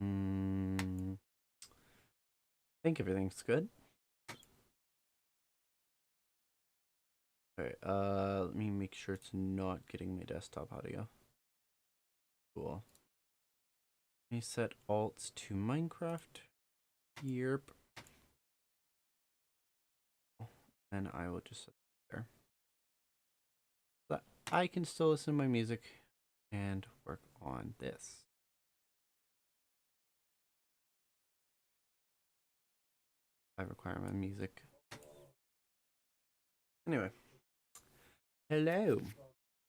I think everything's good. Okay, let me make sure it's not getting my desktop audio. Cool. Let me set alts to Minecraft. Yep. And I will just set it there. So that I can still listen to my music and work on this. I require my music. Anyway. Hello.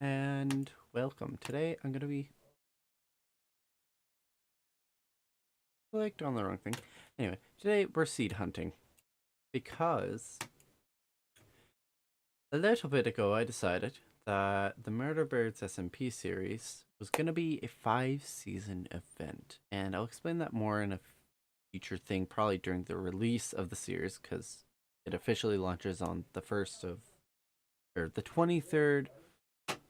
And welcome. Today I'm going to be... clicked on the wrong thing. Anyway, today we're seed hunting. Because... a little bit ago I decided that the Murder Birds SMP series was going to be a 5-season event. And I'll explain that more in a future thing, probably during the release of the series, because it officially launches on the 23rd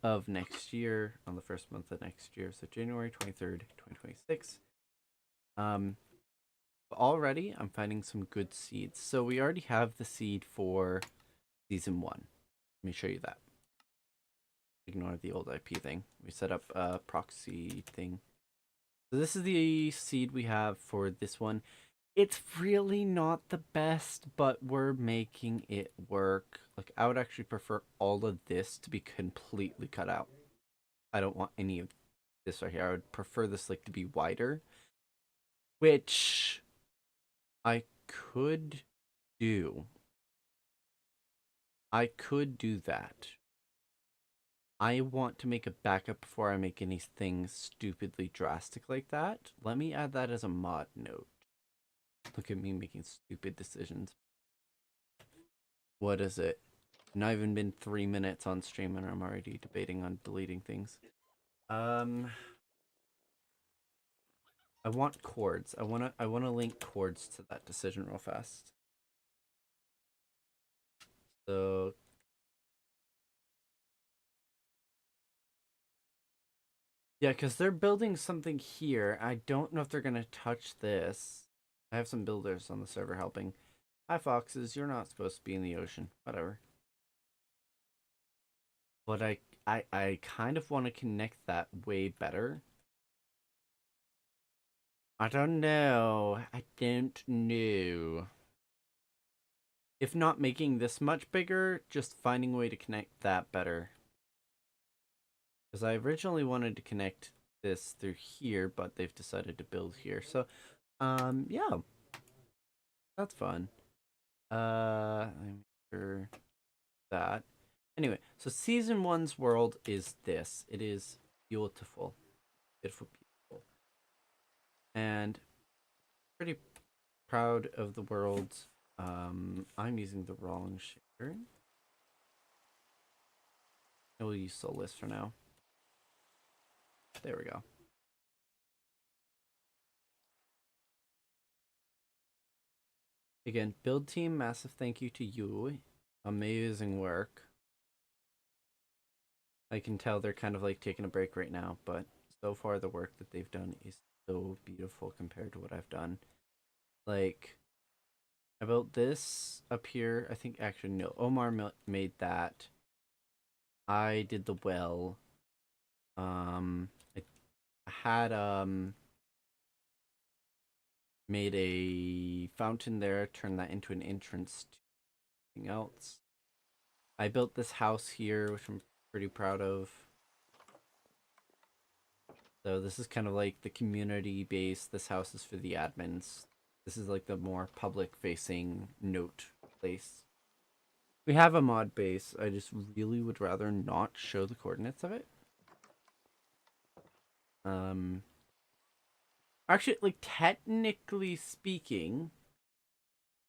of next year, on the first month of next year, so January 23rd, 2026. Already I'm finding some good seeds. So we already have the seed for season 1. Let me show you that. Ignore the old IP thing. We set up a proxy thing. So this is the seed we have for this one. It's really not the best, but we're making it work. Like, I would actually prefer all of this to be completely cut out. I don't want any of this right here. I would prefer this like to be wider, which I could do. I could do that. I want to make a backup before I make anything stupidly drastic like that. Let me add that as a mod note. Look at me making stupid decisions. What is it? Not even been 3 minutes on stream and I'm already debating on deleting things. I want chords. I wanna link chords to that decision real fast. So yeah, because they're building something here. I don't know if they're gonna touch this. I have some builders on the server helping. Hi foxes, you're not supposed to be in the ocean. Whatever. But I kind of want to connect that way better. I don't know. I don't know. If not making this much bigger, just finding a way to connect that better. Because I originally wanted to connect this through here, but they've decided to build here. So, yeah. That's fun. Let me make sure that. Anyway, so season 1's world is this. It is beautiful. Beautiful, beautiful. And pretty proud of the world. I'm using the wrong shader. We'll use Soulless for now. There we go. Again, build team, massive thank you to you. Amazing work. I can tell they're kind of like taking a break right now, but so far the work that they've done is so beautiful compared to what I've done. Like, I built this up here. I think actually no, Omar made that. I did the well. I had made a fountain there, turned that into an entrance to something else. I built this house here, which I'm pretty proud of. So this is kind of like the community base. This house is for the admins. This is like the more public facing note place. We have a mod base. I just really would rather not show the coordinates of it. Actually, like, technically speaking,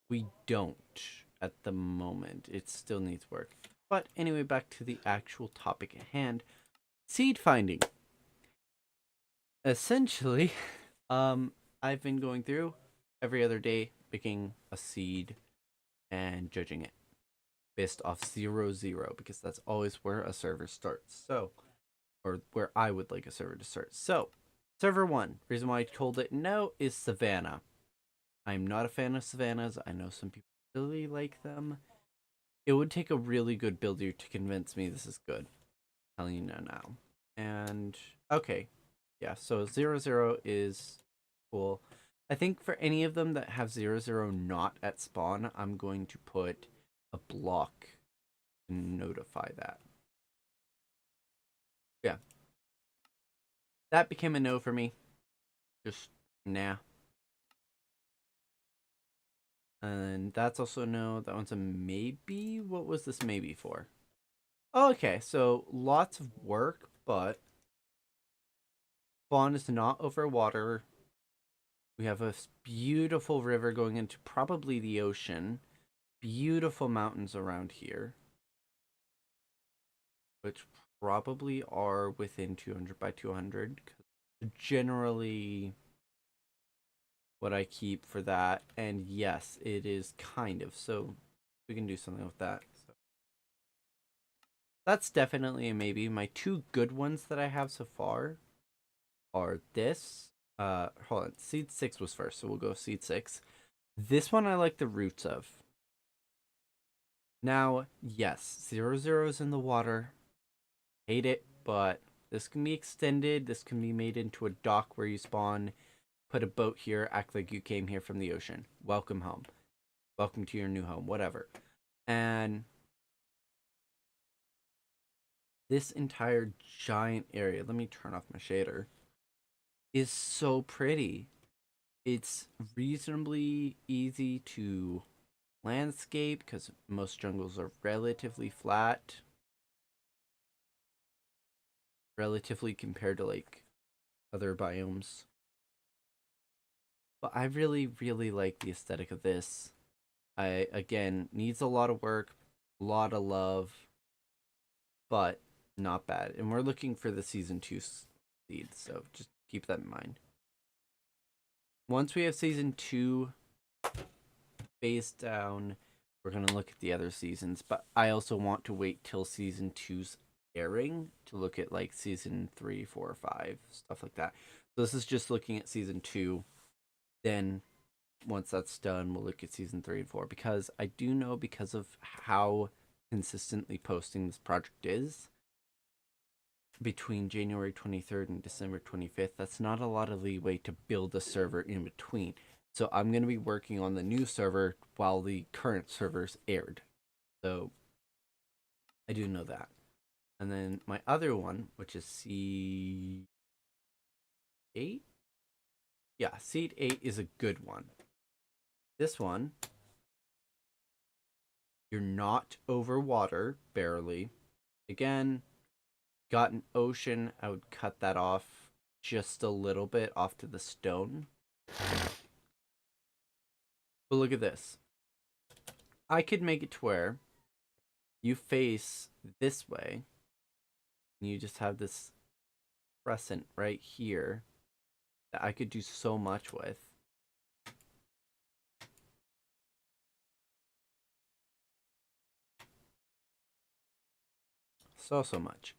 we don't at the moment. It still needs work. But anyway, back to the actual topic at hand. Seed finding. Essentially, I've been going through every other day picking a seed and judging it based off 0-0 because that's always where a server starts. So, or where I would like a server to start. So, Server 1, reason why I told it no is Savannah. I'm not a fan of Savannahs. I know some people really like them. It would take a really good builder to convince me this is good. I'm telling you now. And, okay. Yeah, so 0, 0 is cool. I think for any of them that have 0, 0 not at spawn, I'm going to put a block to notify that. Yeah. That became a no for me. Just, nah. And that's also no. That one's a maybe. What was this maybe for? Oh, okay, so lots of work, but spawn is not over water. We have a beautiful river going into probably the ocean. Beautiful mountains around here, which probably are within 200 by 200. Generally what I keep for that. And yes, it is kind of. So we can do something with that. So that's definitely a maybe. My two good ones that I have so far are this. Hold on. Seed 6 was first, so we'll go seed 6. This one I like the roots of. Now, yes, 0, 0 is in the water. Hate it, but this can be extended. This can be made into a dock where you spawn. Put a boat here, act like you came here from the ocean. Welcome home. Welcome to your new home, whatever. And this entire giant area, let me turn off my shader, is so pretty. It's reasonably easy to landscape because most jungles are relatively flat. Relatively compared to like other biomes. But I really, really like the aesthetic of this. Again, needs a lot of work, a lot of love, but not bad. And we're looking for the season 2 seeds, so just keep that in mind. Once we have season 2 phased down, we're going to look at the other seasons, but I also want to wait till season 2's airing to look at like season 3, 4, 5, stuff like that. So this is just looking at season 2. Then once that's done, we'll look at season 3 and 4, because I do know, because of how consistently posting this project is between January 23rd and December 25th, that's not a lot of leeway to build a server in between. So I'm going to be working on the new server while the current server's aired. So I do know that. And then my other one, which is Seed 8? Yeah, Seed 8 is a good one. This one, you're not over water, barely. Again, got an ocean, I would cut that off just a little bit off to the stone. But look at this. I could make it to where you face this way, and you just have this crescent right here that I could do so much with. So much.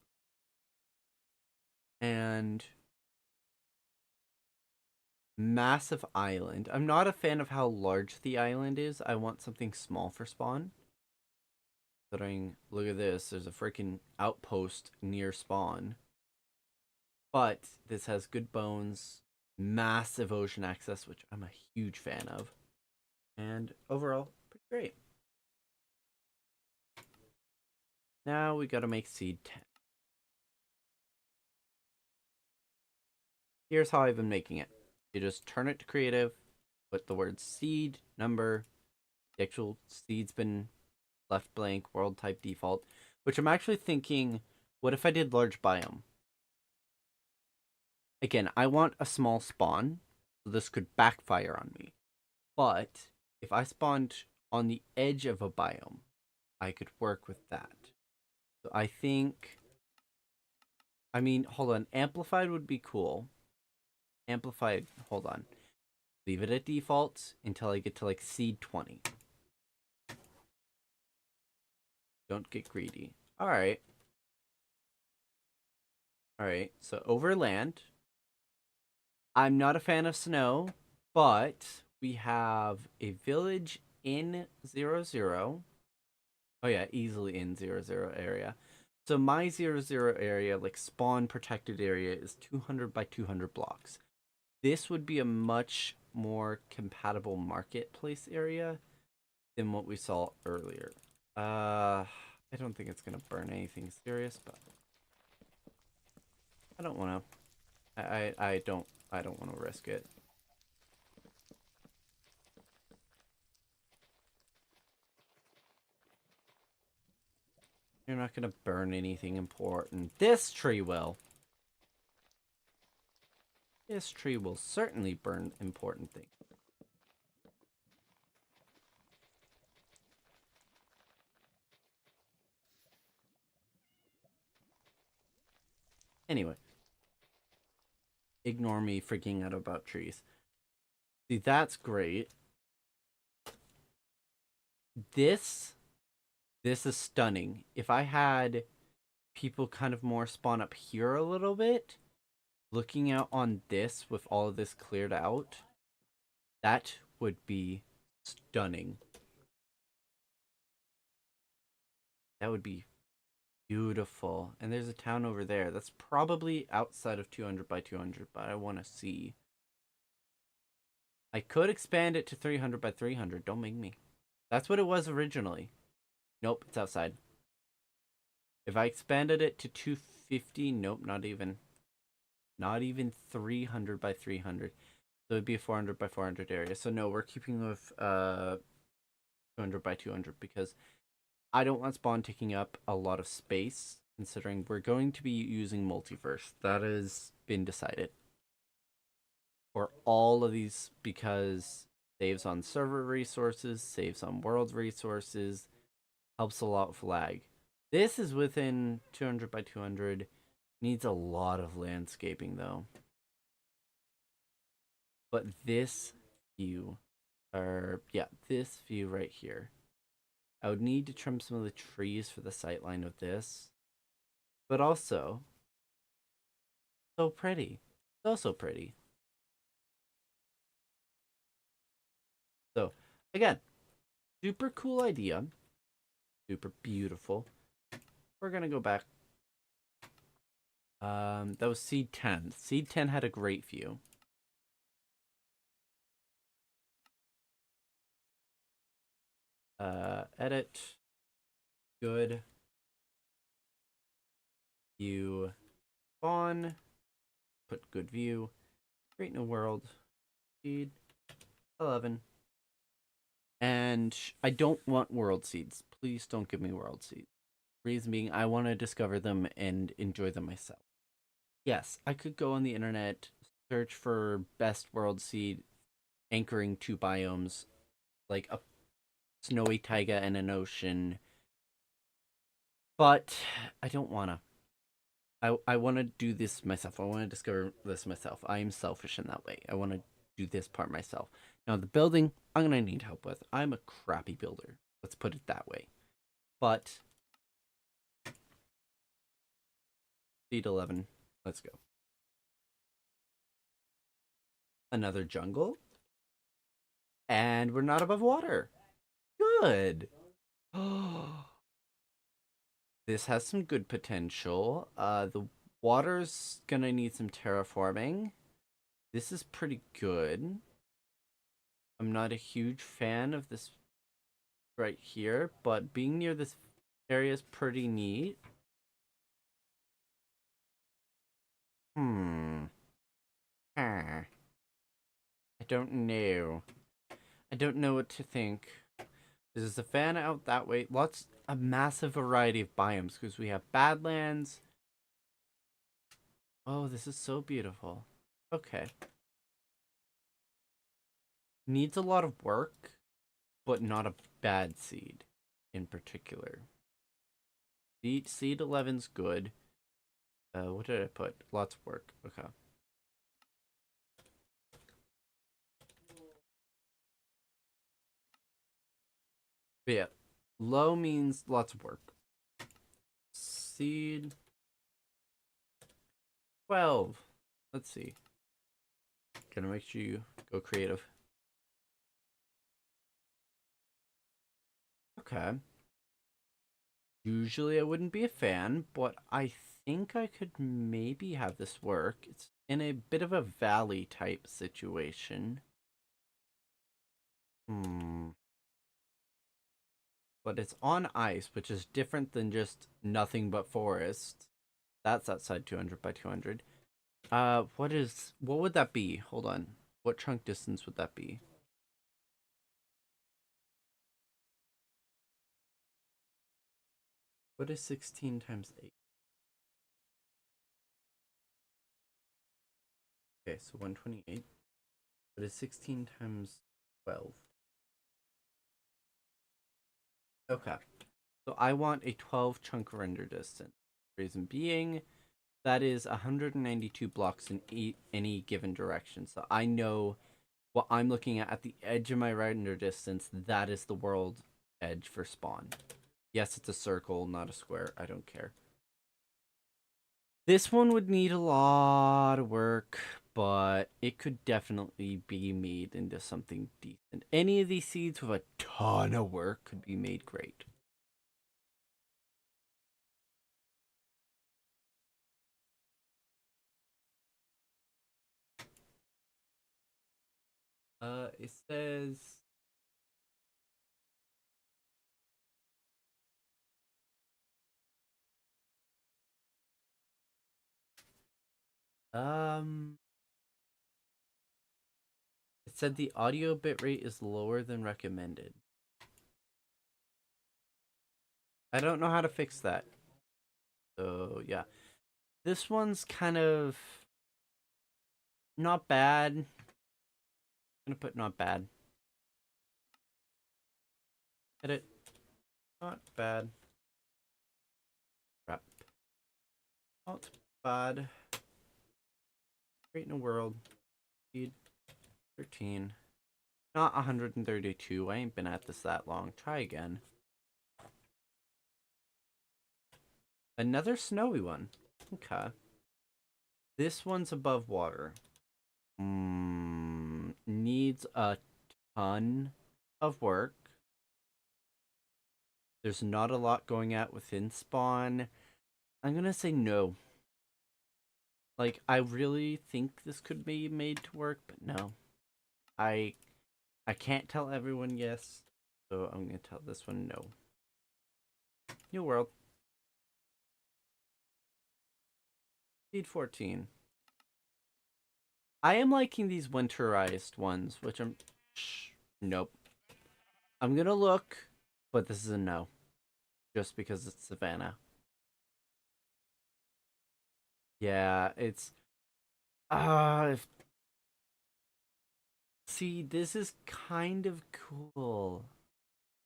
And massive island. I'm not a fan of how large the island is. I want something small for spawn. Considering, look at this, there's a freaking outpost near spawn. But this has good bones, massive ocean access, which I'm a huge fan of. And overall, pretty great. Now we gotta make seed 10. Here's how I've been making it. You just turn it to creative, put the word seed, number, the actual seed's been left blank, world type default, which I'm actually thinking, what if I did large biome? Again, I want a small spawn, so this could backfire on me. But if I spawned on the edge of a biome, I could work with that. So I think, I mean, hold on, amplified would be cool. Amplified, hold on. Leave it at default until I get to like seed 20. Don't get greedy. Alright. Alright, so over land. I'm not a fan of snow, but we have a village in 00. Oh yeah, easily in 00 area. So my 00 area, like spawn protected area, is 200 by 200 blocks. This would be a much more compatible marketplace area than what we saw earlier. I don't think it's gonna burn anything serious, but I don't want to. I don't want to risk it. You're not gonna burn anything important. This tree will. This tree will certainly burn important things. Anyway, ignore me freaking out about trees. See, that's great. This is stunning. If I had people kind of more spawn up here a little bit, looking out on this with all of this cleared out, that would be stunning. That would be beautiful. And there's a town over there. That's probably outside of 200 by 200, but I want to see. I could expand it to 300 by 300. Don't make me. That's what it was originally. Nope, it's outside. If I expanded it to 250, nope, not even. Not even 300 by 300. So it'd be a 400 by 400 area. So no, we're keeping with 200 by 200 because I don't want spawn taking up a lot of space, considering we're going to be using multiverse. That has been decided for all of these because saves on server resources, saves on world resources, helps a lot with lag. This is within 200 by 200. Needs a lot of landscaping though. But this view, this view right here. I would need to trim some of the trees for the sightline of this. But also, so pretty. So pretty. So, again, super cool idea. Super beautiful. We're going to go back. That was seed 10. Seed 10 had a great view. Edit. Good. View. Spawn. Put good view. Create new world. Seed 11. And I don't want world seeds. Please don't give me world seeds. Reason being, I want to discover them and enjoy them myself. Yes, I could go on the internet, search for best world seed anchoring two biomes, like a snowy taiga and an ocean. But I don't want to. I want to do this myself. I want to discover this myself. I am selfish in that way. I want to do this part myself. Now, the building, I'm going to need help with. I'm a crappy builder. Let's put it that way. But seed 11. Let's go. Another jungle. And we're not above water. Good. This has some good potential. The water's gonna need some terraforming. This is pretty good. I'm not a huge fan of this right here, but being near this area is pretty neat. I don't know. I don't know what to think. There's a fan out that way. A massive variety of biomes because we have Badlands. Oh, this is so beautiful. Okay. Needs a lot of work, but not a bad seed in particular. Seed 11's good. What did I put? Lots of work. Okay. But yeah, low means lots of work. Seed 12. Let's see. Gonna make sure you go creative. Okay. Usually I wouldn't be a fan, but I think I could maybe have this work. It's in a bit of a valley type situation. But it's on ice, which is different than just nothing but forest. That's outside 200 by 200. What would that be? Hold on. What chunk distance would that be? What is 16 times 8? Okay, so 128. What is 16 times 12? Okay. So I want a 12 chunk render distance. Reason being, that is 192 blocks in any given direction. So I know what I'm looking at the edge of my render distance, that is the world edge for spawn. Yes, it's a circle, not a square. I don't care. This one would need a lot of work, but it could definitely be made into something decent. Any of these seeds with a ton of work could be made great. It says it said the audio bitrate is lower than recommended. I don't know how to fix that. So, yeah. This one's kind of not bad. I'm gonna put not bad. Edit. Not bad. Crap. Not bad. Great in a world. Speed 13. Not 132. I ain't been at this that long. Try again. Another snowy one. Okay. This one's above water. Needs a ton of work. There's not a lot going out within spawn. I'm gonna say no. Like, I really think this could be made to work, but no. I can't tell everyone yes, so I'm gonna tell this one no. New world. Speed 14. I am liking these winterized ones, which I'm... Nope. I'm gonna look, but this is a no. Just because it's Savannah. Yeah, it's... See, this is kind of cool.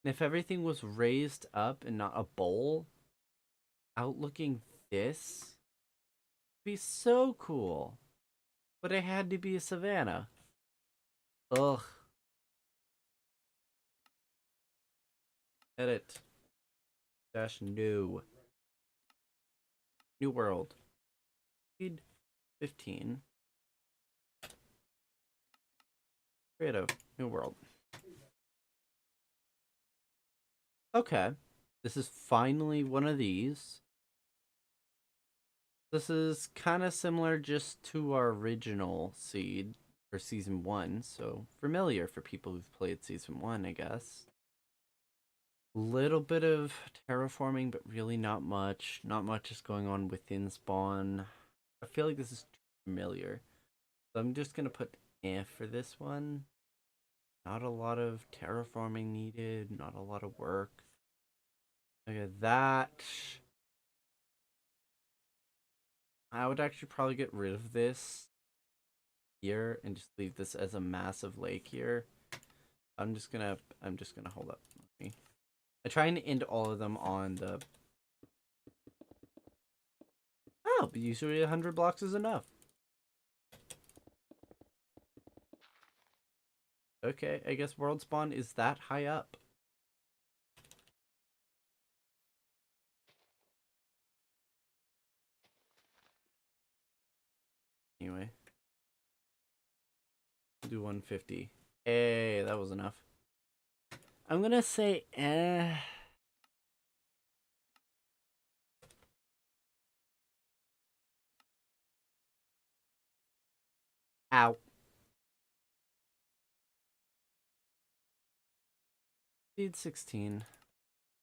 If everything was raised up and not a bowl, outlooking this would be so cool. But it had to be a Savannah. Ugh. Edit. Dash new. New world. Speed 15. Creative. New world. Okay. This is finally one of these. This is kind of similar just to our original seed for season 1, so familiar for people who've played season 1, I guess. Little bit of terraforming, but really not much. Not much is going on within spawn. I feel like this is too familiar. So I'm just gonna put for this one. Not a lot of terraforming needed, not a lot of work. Look at that. I would actually probably get rid of this here and just leave this as a massive lake here. I'm just gonna hold up. I try and end all of them on the... Oh, but usually 100 blocks is enough. Okay, I guess world spawn is that high up. Anyway. Do 150. Hey, that was enough. I'm gonna say Ow. Seed 16.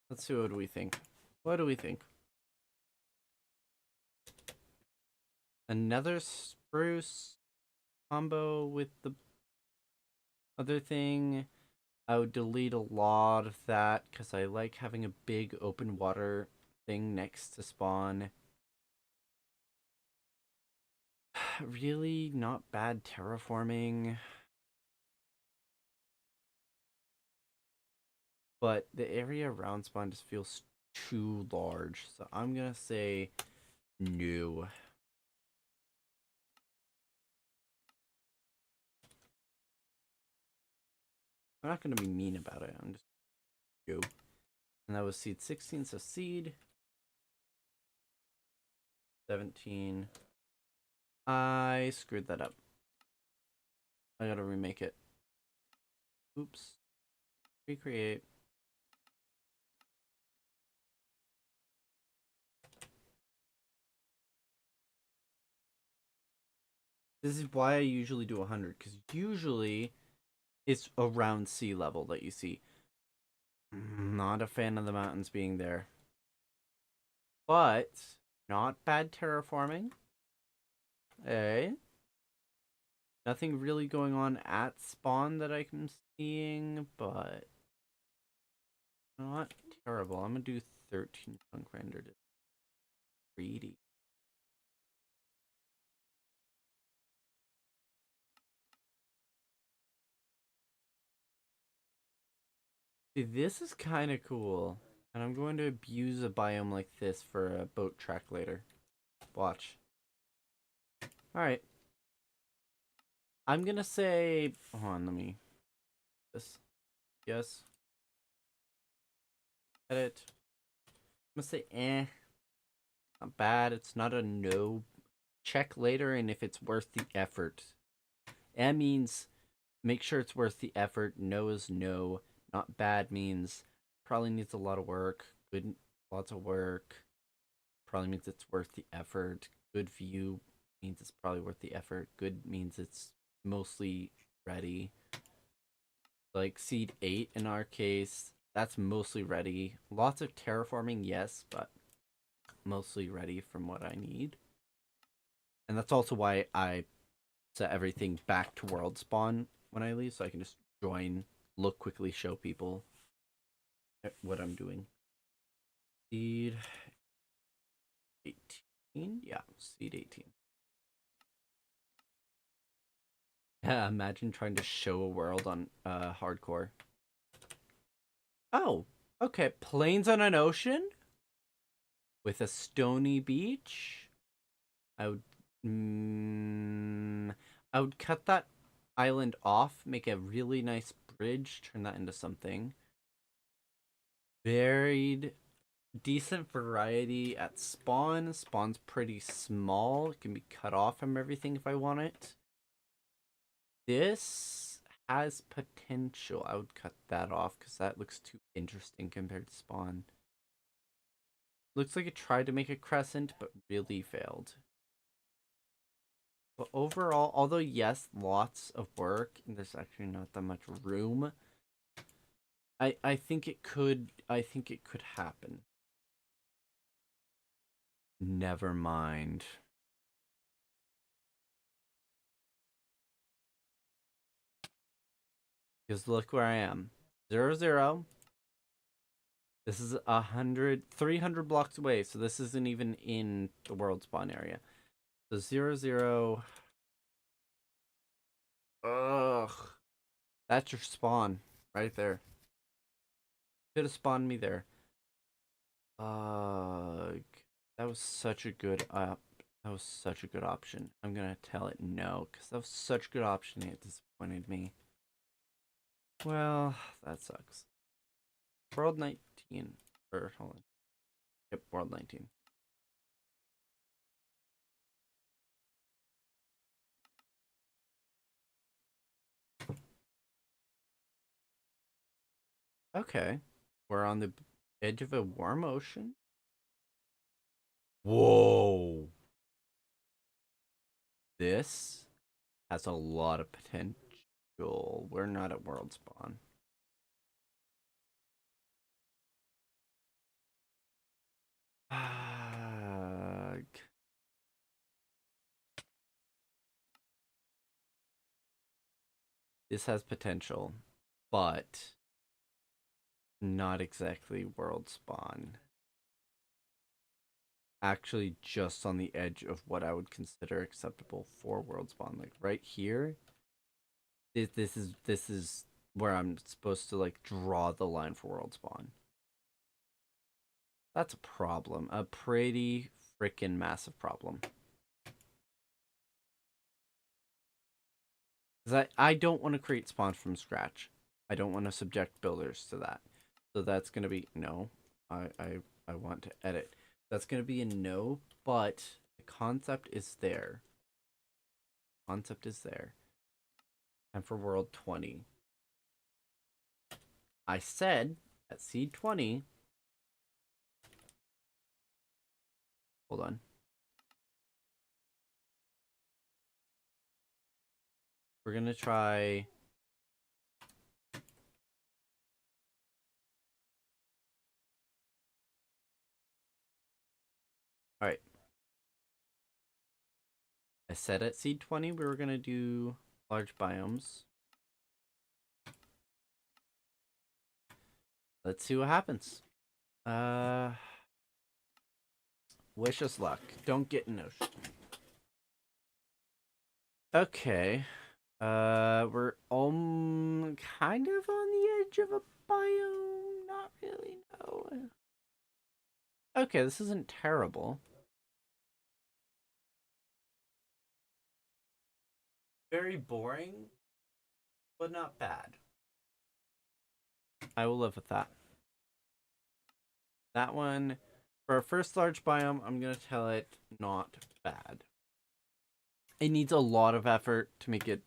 Let's see, what do we think? What do we think? Another spruce combo with the other thing. I would delete a lot of that because I like having a big open water thing next to spawn. Really not bad terraforming. But the area around spawn just feels too large. So I'm going to say no. I'm not going to be mean about it. I'm just go. And that was seed 16, so seed 17. I screwed that up. I gotta remake it. Oops. Recreate. This is why I usually do 100, because usually it's around sea level that you see. Not a fan of the mountains being there. But, not bad terraforming. Eh? Nothing really going on at spawn that I'm seeing, but not terrible. I'm gonna do 13 chunk rendered. Greedy. See, this is kind of cool. And I'm going to abuse a biome like this for a boat track later. Watch. Alright. I'm gonna say... Hold on, let me... This. Yes. Edit. I'm gonna say not bad. It's not a no. Check later and if it's worth the effort. Means make sure it's worth the effort. No is no. Not bad means probably needs a lot of work. Good, lots of work. Probably means it's worth the effort. Good view means it's probably worth the effort. Good means it's mostly ready. Like seed 8 in our case, that's mostly ready. Lots of terraforming, yes, but mostly ready from what I need. And that's also why I set everything back to world spawn when I leave, so I can just join, look quickly, show people what I'm doing. Seed 18? Yeah, seed 18. Yeah, imagine trying to show a world on hardcore. Oh, okay. Plains on an ocean with a stony beach. I would, I would cut that island off, make a really nice bridge, turn that into something. Varied, decent variety at spawn. Spawn's pretty small. It can be cut off from everything if I want it. This has potential. I would cut that off because that looks too interesting compared to spawn. Looks like it tried to make a crescent, but really failed. But overall, although yes, lots of work, and there's actually not that much room, I think it could happen. Never mind. Because look where I am. 0, 0. This is 300 blocks away, so this isn't even in the world spawn area. So 0, 0. Ugh. That's your spawn right there. Could have spawned me there. That was such a good that was such a good option. I'm gonna tell it no, because that was such a good option. It disappointed me. Well, that sucks. World 19. Or hold on. Yep, World 19. Okay. We're on the edge of a warm ocean. Whoa. This has a lot of potential. We're not at world spawn. This has potential, but not exactly world spawn. Actually, just on the edge of what I would consider acceptable for world spawn. Like right here, this is where I'm supposed to like draw the line for world spawn. That's a problem. A pretty freaking massive problem. Because I don't want to create spawns from scratch. I don't want to subject builders to that. So that's going to be no. I want to edit. That's going to be a no, but the concept is there. Concept is there. And for world 20. I said at seed 20. Hold on. We're going to try. All right. I said at seed 20 we were going to do large biomes. Let's see what happens. Wish us luck. Don't get an ocean. Okay. We're kind of on the edge of a biome. Not really, no. Okay, this isn't terrible. Very boring, but not bad. I will live with that. That one, for our first large biome, I'm gonna tell it not bad. It needs a lot of effort to make it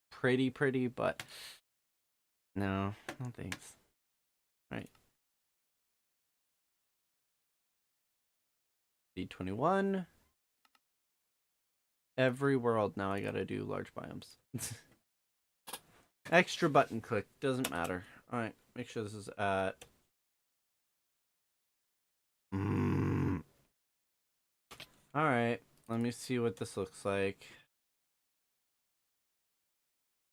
pretty, but no thanks. Right. D21. Every world now I gotta do large biomes. Extra button click, doesn't matter. Alright, make sure this is at... Alright, let me see what this looks like.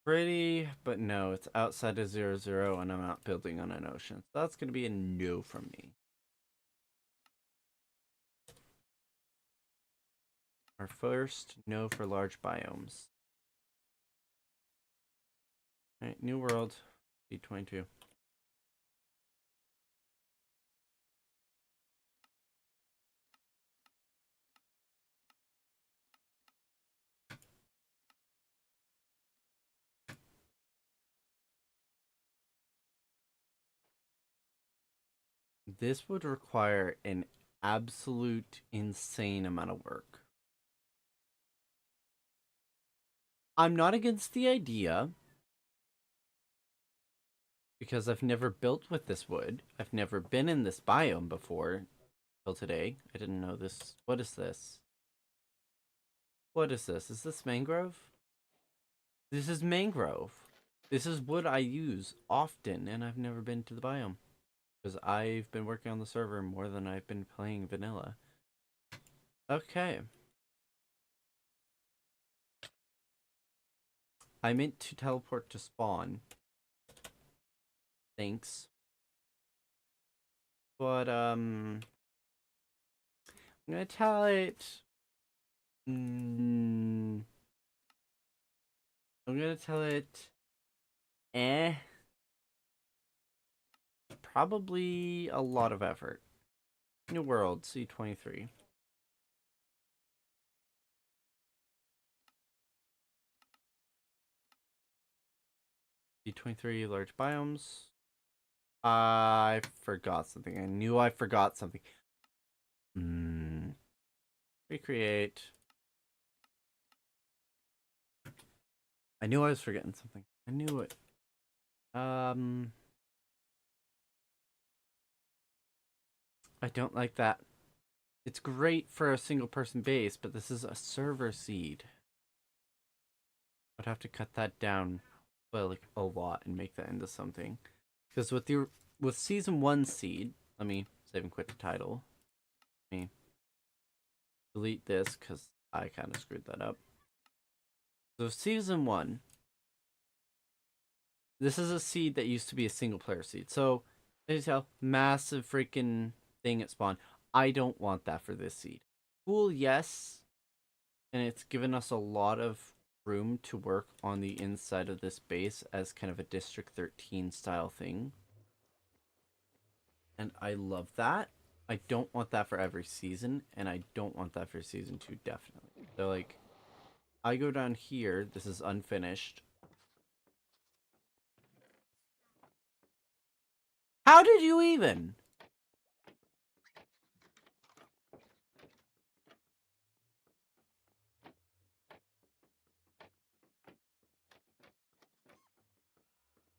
Pretty, but no, it's outside of 0, and I'm not building on an ocean. So that's gonna be a no from me. Our first no for large biomes. Alright, new world, D22. This would require an absolute insane amount of work. I'm not against the idea, because I've never built with this wood. I've never been in this biome before till today. I didn't know this. What is this? What is this? Is this mangrove? This is mangrove. This is wood I use often, and I've never been to the biome. Because I've been working on the server more than I've been playing vanilla. Okay. I meant to teleport to spawn. Thanks. But, I'm gonna tell it... I'm gonna tell it... Probably a lot of effort. New world, C23. C23, large biomes. I forgot something. I knew I forgot something. Recreate. I knew I was forgetting something. I knew it. I don't like that. It's great for a single person base, but this is a server seed. I'd have to cut that down by like a lot and make that into something. Because with season 1 seed, let me save and quit the title. Let me delete this because I kind of screwed that up. So season 1, this is a seed that used to be a single player seed. So as you tell, massive freaking thing at spawn. I don't want that for this seed. Cool, yes. And it's given us a lot of room to work on the inside of this base as kind of a District 13 style thing. And I love that. I don't want that for every season, and I don't want that for season 2, definitely. So, like, I go down here. This is unfinished. How did you even?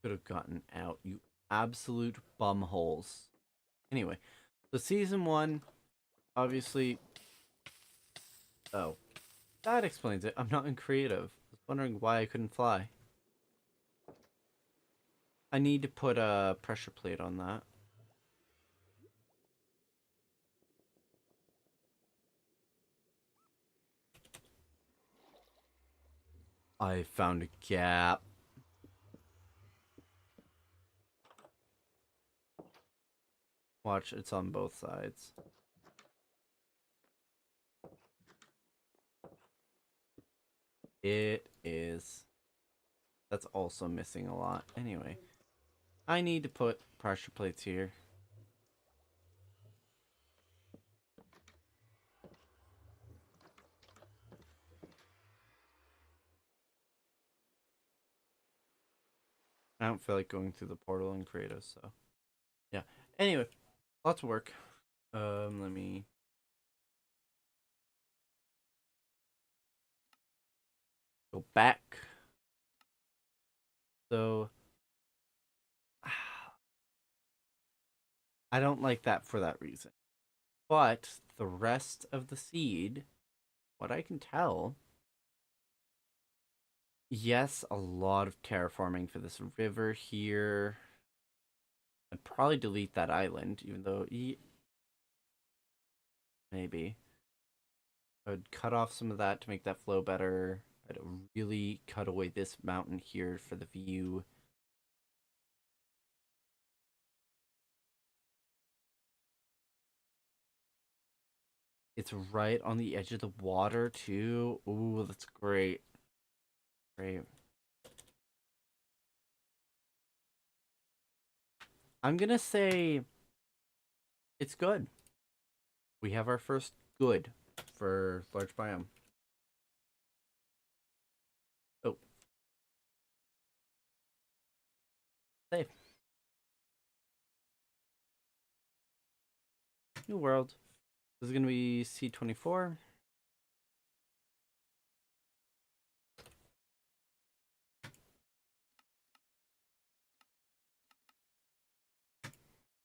Could have gotten out, you absolute bumholes. Anyway, so season 1, obviously. Oh, that explains it. I'm not in creative. I was wondering why I couldn't fly. I need to put a pressure plate on that. I found a gap. Watch, it's on both sides. It is. That's also missing a lot. Anyway, I need to put pressure plates here. I don't feel like going through the portal in creative, so yeah. Anyway, lots of work. Let me go back. So I don't like that for that reason. But the rest of the seed, what I can tell, yes, a lot of terraforming for this river here. I'd probably delete that island, even though maybe. I would cut off some of that to make that flow better. I'd really cut away this mountain here for the view. It's right on the edge of the water, too. Ooh, that's great. Great. I'm gonna say it's good. We have our first good for large biome. Oh. Save. New world. This is gonna be C24.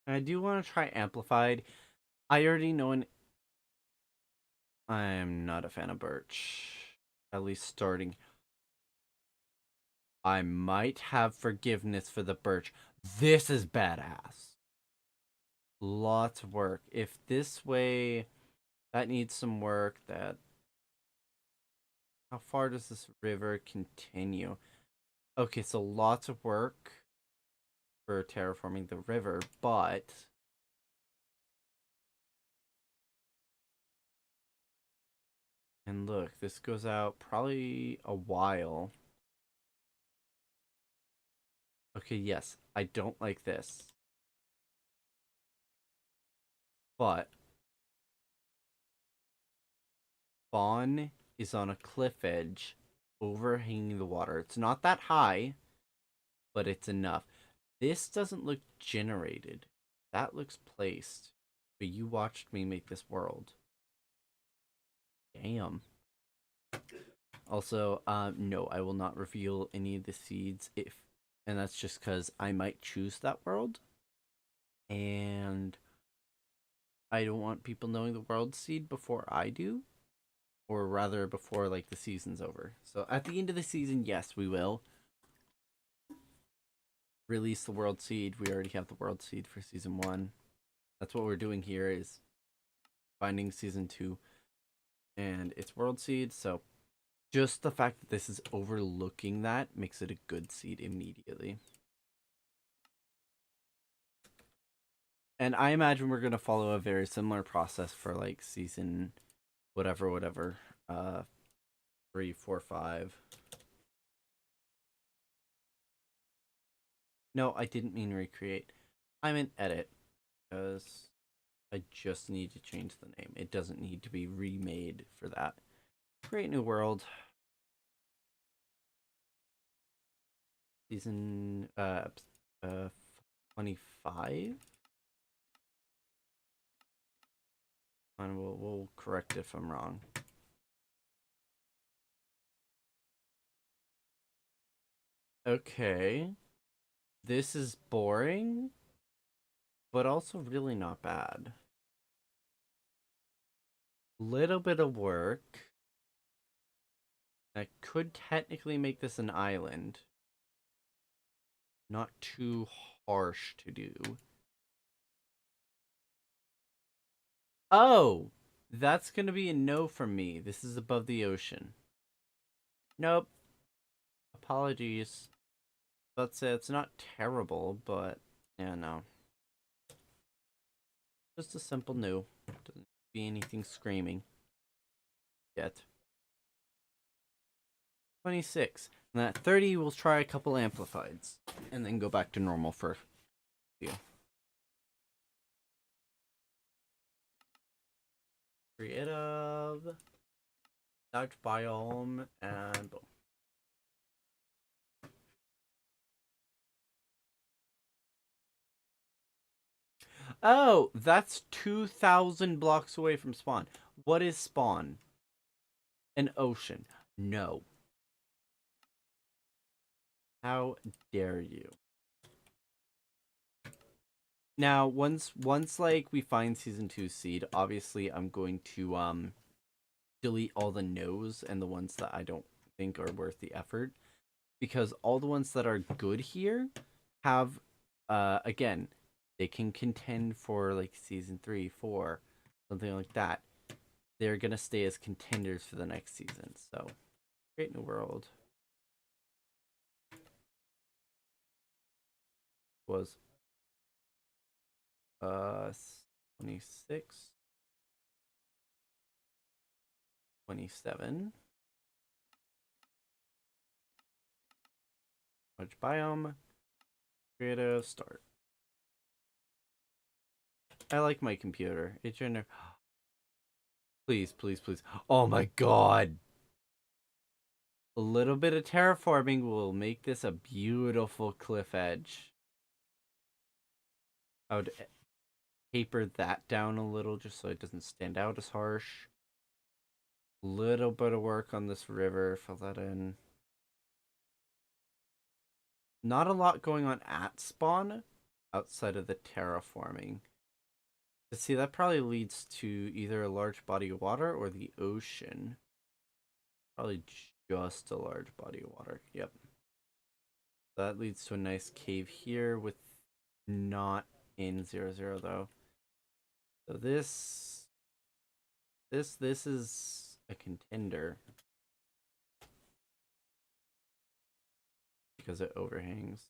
I do want to try amplified. I already know I'm not a fan of birch. At least starting. I might have forgiveness for the birch. This is badass. Lots of work. If this way, that needs some work. That. How far does this river continue? Okay, so lots of work for terraforming the river, but and look, this goes out probably a while. Okay, yes, I don't like this. But spawn is on a cliff edge overhanging the water. It's not that high, but it's enough. This doesn't look generated. That looks placed. But you watched me make this world. Damn. Also, no, I will not reveal any of the seeds and that's just because I might choose that world. And I don't want people knowing the world seed before I do, or rather before like the season's over. So at the end of the season, yes, we will release the world seed. We already have the world seed for season 1. That's what we're doing here, is finding season 2 and its world seed. So just the fact that this is overlooking that makes it a good seed immediately. And I imagine we're going to follow a very similar process for like season whatever, 3, 4, 5. No, I didn't mean recreate. I meant edit, because I just need to change the name. It doesn't need to be remade for that. Create new world. Season 25. And we'll correct if I'm wrong. Okay. This is boring, but also really not bad. Little bit of work. I could technically make this an island. Not too harsh to do. Oh! That's gonna be a no from me. This is above the ocean. Nope. Apologies. Let's say it's not terrible, but yeah, no. Just a simple no. Doesn't be anything screaming yet. 26. And at 30, we'll try a couple amplifieds and then go back to normal for you. Creative, Dodge biome, and boom. Oh, that's 2,000 blocks away from spawn. What is spawn? An ocean. No. How dare you? Now, once like we find season 2 seed, obviously I'm going to delete all the no's and the ones that I don't think are worth the effort, because all the ones that are good here have again, they can contend for like season 3, 4, something like that. They're gonna stay as contenders for the next season. So create new world was 26, 27. Which biome? Creative start. I like my computer. It's your please, please, please. Oh my god. A little bit of terraforming will make this a beautiful cliff edge. I would taper that down a little just so it doesn't stand out as harsh. Little bit of work on this river, fill that in. Not a lot going on at spawn outside of the terraforming. But see, that probably leads to either a large body of water or the ocean. Probably just a large body of water. Yep. That leads to a nice cave here with not in 0, though. So this is a contender because it overhangs.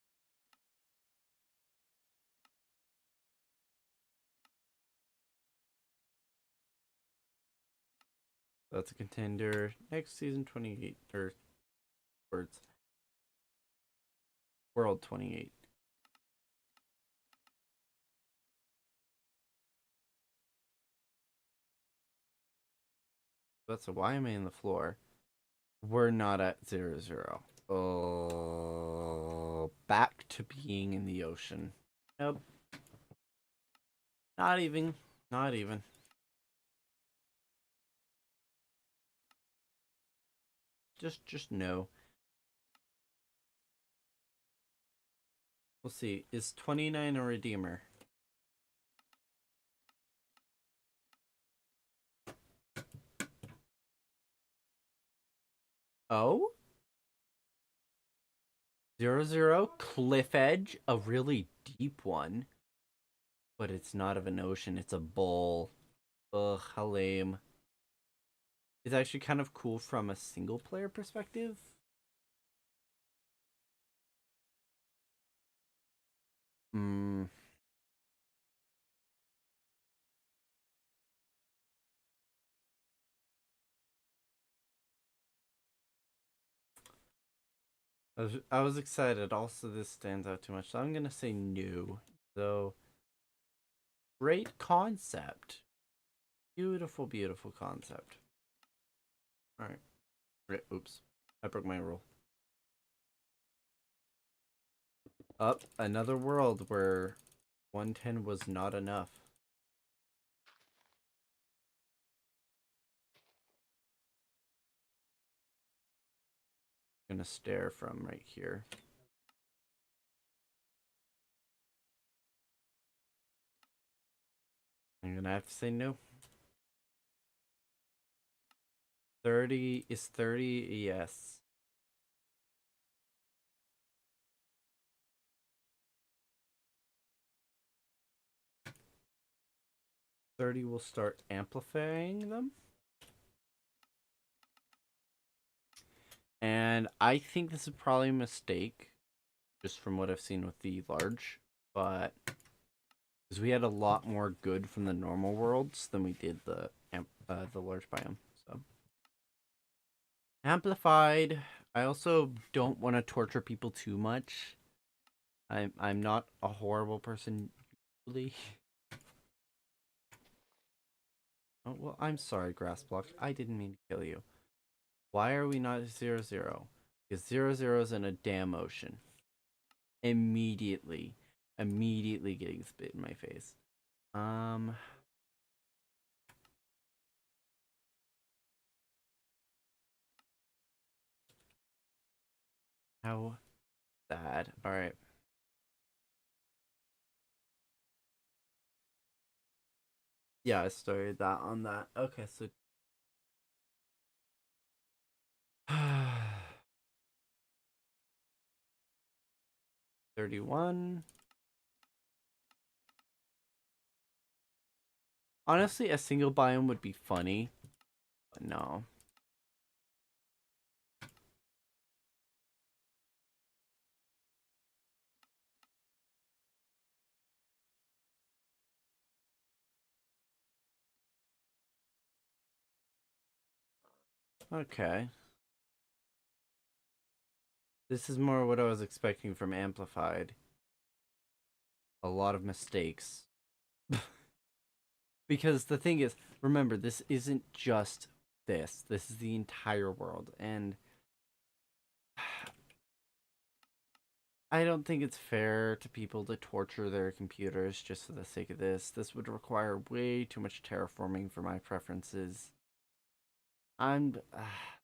That's a contender. Next season 28 or world 28. That's a why am I in the floor? We're not at 0. Oh, back to being in the ocean. Nope. Not even. Not even. Just no. We'll see. Is 29 a redeemer? Oh? 0, cliff edge, a really deep one. But it's not of an ocean, it's a bowl. Ugh, how lame. It's actually kind of cool from a single player perspective. Hmm. I was excited. Also, this stands out too much, so I'm gonna say new. So, great concept. Beautiful, beautiful concept. All right. Great. Oops. I broke my rule. Up, another world where 110 was not enough. I'm gonna stare from right here. I'm gonna have to say no. 30 is 30, yes. 30 will start amplifying them. And I think this is probably a mistake, just from what I've seen with the large, but because we had a lot more good from the normal worlds than we did the large biome. So amplified. I also don't want to torture people too much. I'm not a horrible person usually. Oh well, I'm sorry, grass block. I didn't mean to kill you. Why are we not 0, 0? Because 0, 0 is in a damn ocean. Immediately getting spit in my face. How sad. All right. Yeah, I started that on that. Okay, so 31. Honestly, a single biome would be funny, but no. Okay. This is more what I was expecting from Amplified. A lot of mistakes. Because the thing is, remember, this isn't just this. This is the entire world. And I don't think it's fair to people to torture their computers just for the sake of this. This would require way too much terraforming for my preferences.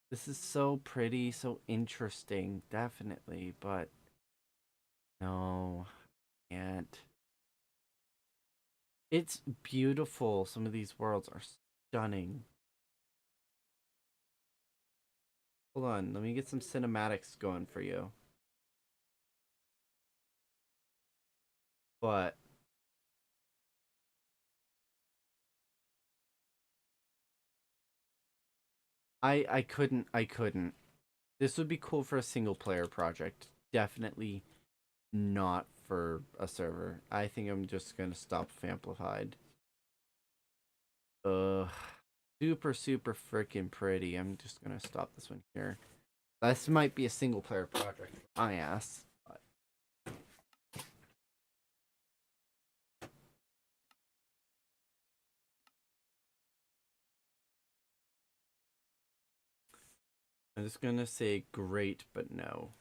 This is so pretty, so interesting, definitely, but no, can't. It's beautiful. Some of these worlds are stunning. Hold on, let me get some cinematics going for you. But I couldn't. This would be cool for a single player project. Definitely not for a server. I think I'm just gonna stop with Amplified. Ugh. Super, super freaking pretty. I'm just gonna stop this one here. This might be a single player project. My ass. But I'm just gonna say great, but no.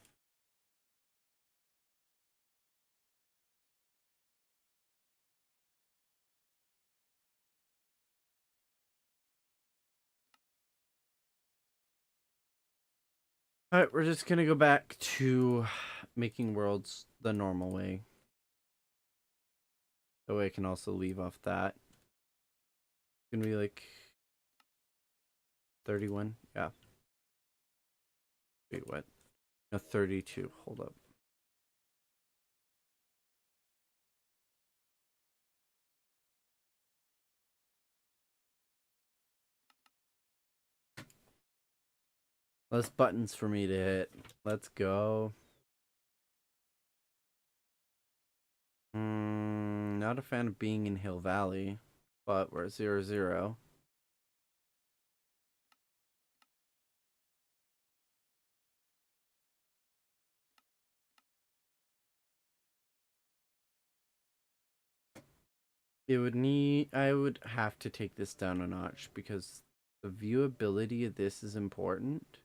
Alright, we're just gonna go back to making worlds the normal way. That way I can also leave off that. It's gonna be like 31. Yeah. Wait, what? No, 32. Hold up. Less buttons for me to hit. Let's go. Not a fan of being in Hill Valley, but we're at 0-0. I would have to take this down a notch because the viewability of this is important.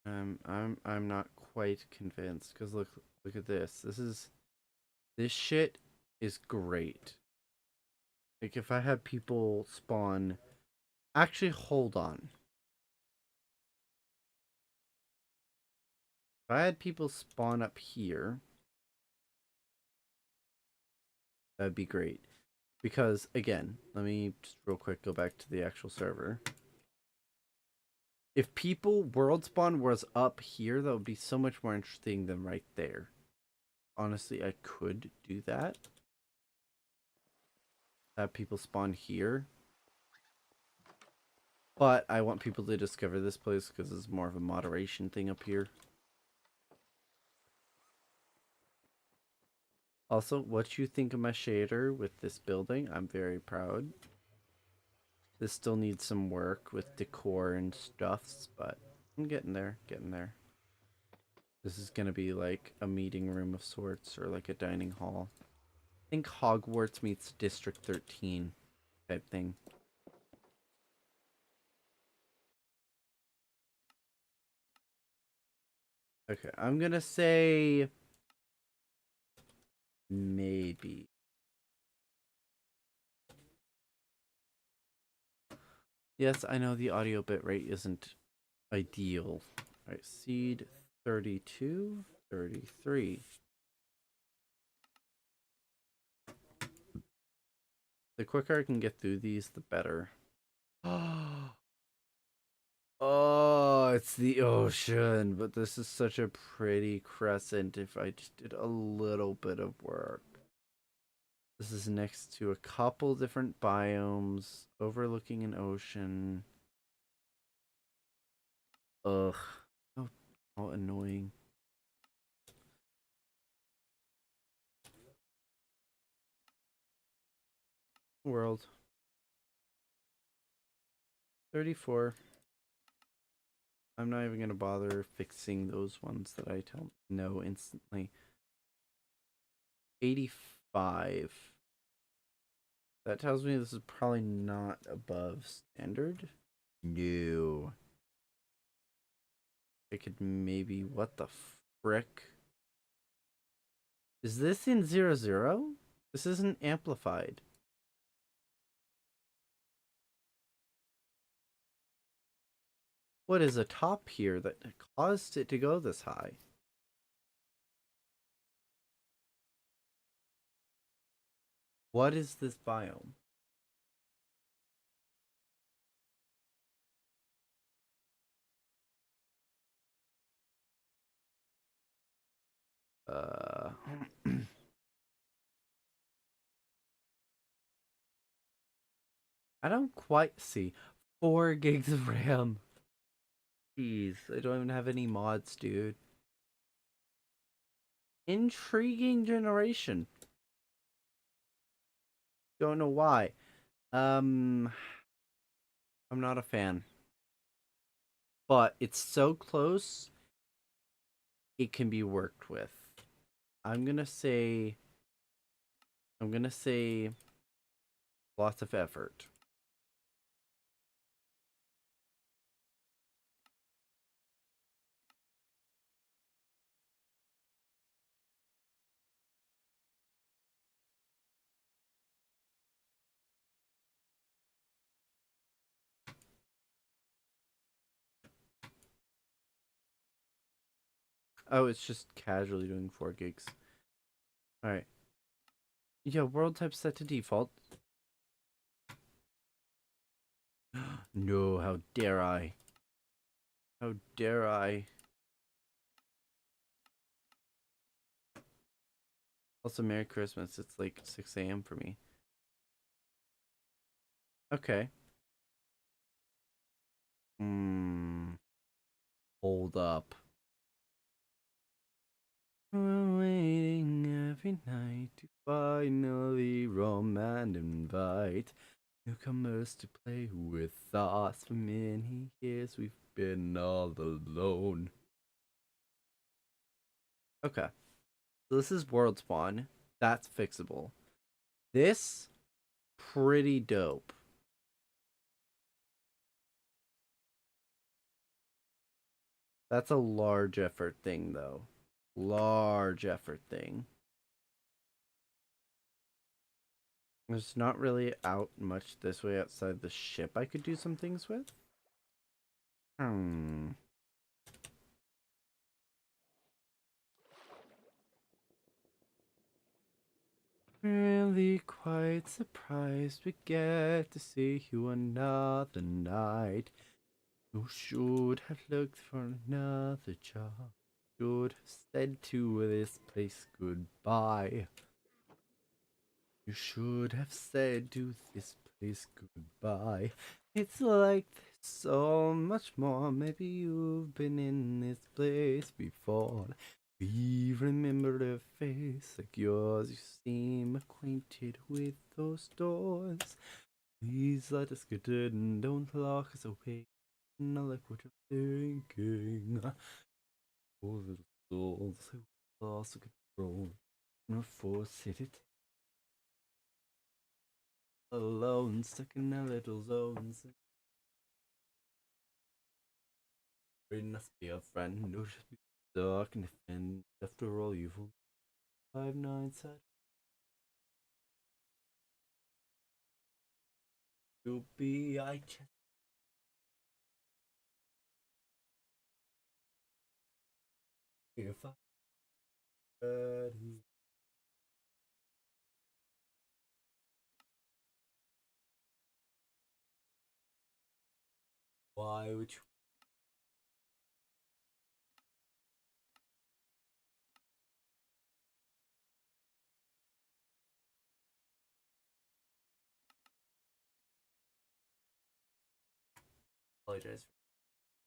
I'm not quite convinced because look at this. This shit is great. Like if I had people spawn, actually hold on. If I had people spawn up here, that'd be great. Because again, let me just real quick go back to the actual server. If people world spawn was up here, that would be so much more interesting than right there. Honestly, I could do that. Have people spawn here. But I want people to discover this place because it's more of a moderation thing up here. Also, what you think of my shader with this building, I'm very proud. This still needs some work with decor and stuffs, but I'm getting there, This is gonna be like a meeting room of sorts or like a dining hall. I think Hogwarts meets District 13 type thing. Okay, I'm gonna say maybe. Yes, I know the audio bitrate isn't ideal. Alright, seed 32, 33. The quicker I can get through these, the better. Oh, it's the ocean, but this is such a pretty crescent if I just did a little bit of work. This is next to a couple different biomes, overlooking an ocean. Ugh. Oh, how annoying. World. 34. I'm not even gonna bother fixing those ones that I tell no instantly. 85. That tells me this is probably not above standard. No. I could maybe, what the frick? Is this in 0-0? This isn't amplified. What is a top here that caused it to go this high? What is this biome? I don't quite see 4 gigs of RAM. Jeez, I don't even have any mods, dude. Intriguing generation. Don't know why. I'm not a fan. But it's so close, it can be worked with. I'm gonna say lots of effort. Oh, it's just casually doing 4 gigs. Alright. Yeah, world type set to default. No, how dare I. How dare I? Also, Merry Christmas. It's like 6 a.m. for me. Okay. Hold up. We're waiting every night to finally roam and invite newcomers to play with us. For many years we've been all alone. Okay. So this is world spawn. That's fixable. This, pretty dope. That's a large effort thing, though. Large effort thing. There's not really out much this way outside the ship I could do some things with. Really quite surprised we get to see you another night. You should have looked for another job. Should have said to this place goodbye. You should have said to this place goodbye. It's like there's so much more. Maybe you've been in this place before. We remember a face like yours. You seem acquainted with those doors. Please let us get in and don't lock us away. I like what you're thinking. Poor little souls who lost control. No force hit it. Alone, stuck in a little zone. We must be a friend, no, just be stuck in a fence. After all, you've 5 nights at to be. I just if I ready. Why would you apologize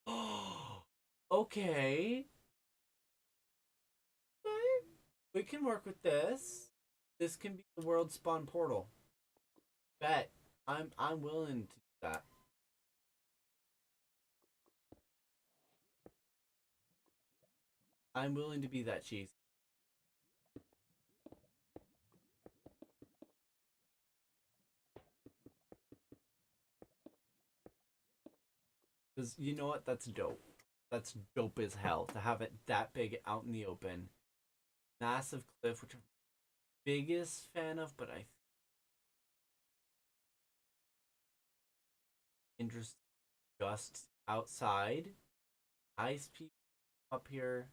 for? Okay. We can work with this. This can be the world spawn portal. Bet. I'm willing to do that. I'm willing to be that cheese. Because you know what? That's dope. That's dope as hell to have it that big out in the open. Massive cliff, which I'm biggest fan of, but I interest just outside. Nice people up here.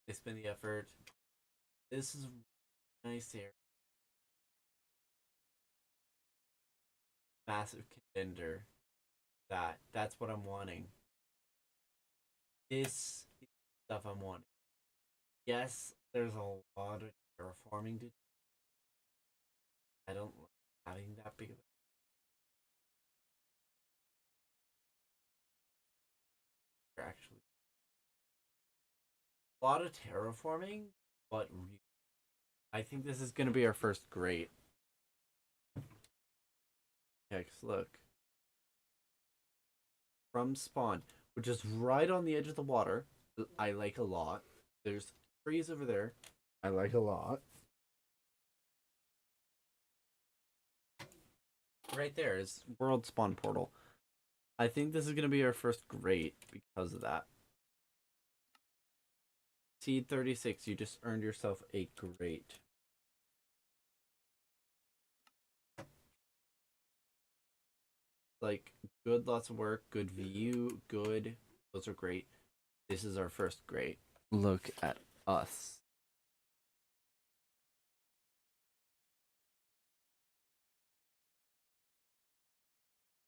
They spend the effort. This is nice here. Massive contender. That's what I'm wanting. This is stuff I'm wanting. Yes, there's a lot of terraforming to do. I don't like having that big of a actually a lot of terraforming, but I think this is gonna be our first great. Hex, look. From spawn, which is right on the edge of the water. I like a lot. There's trees over there. I like a lot. Right there is world spawn portal. I think this is gonna be our first great because of that. Seed 36, you just earned yourself a great. Like, good, lots of work, good view, good. Those are great. This is our first great. Look at us.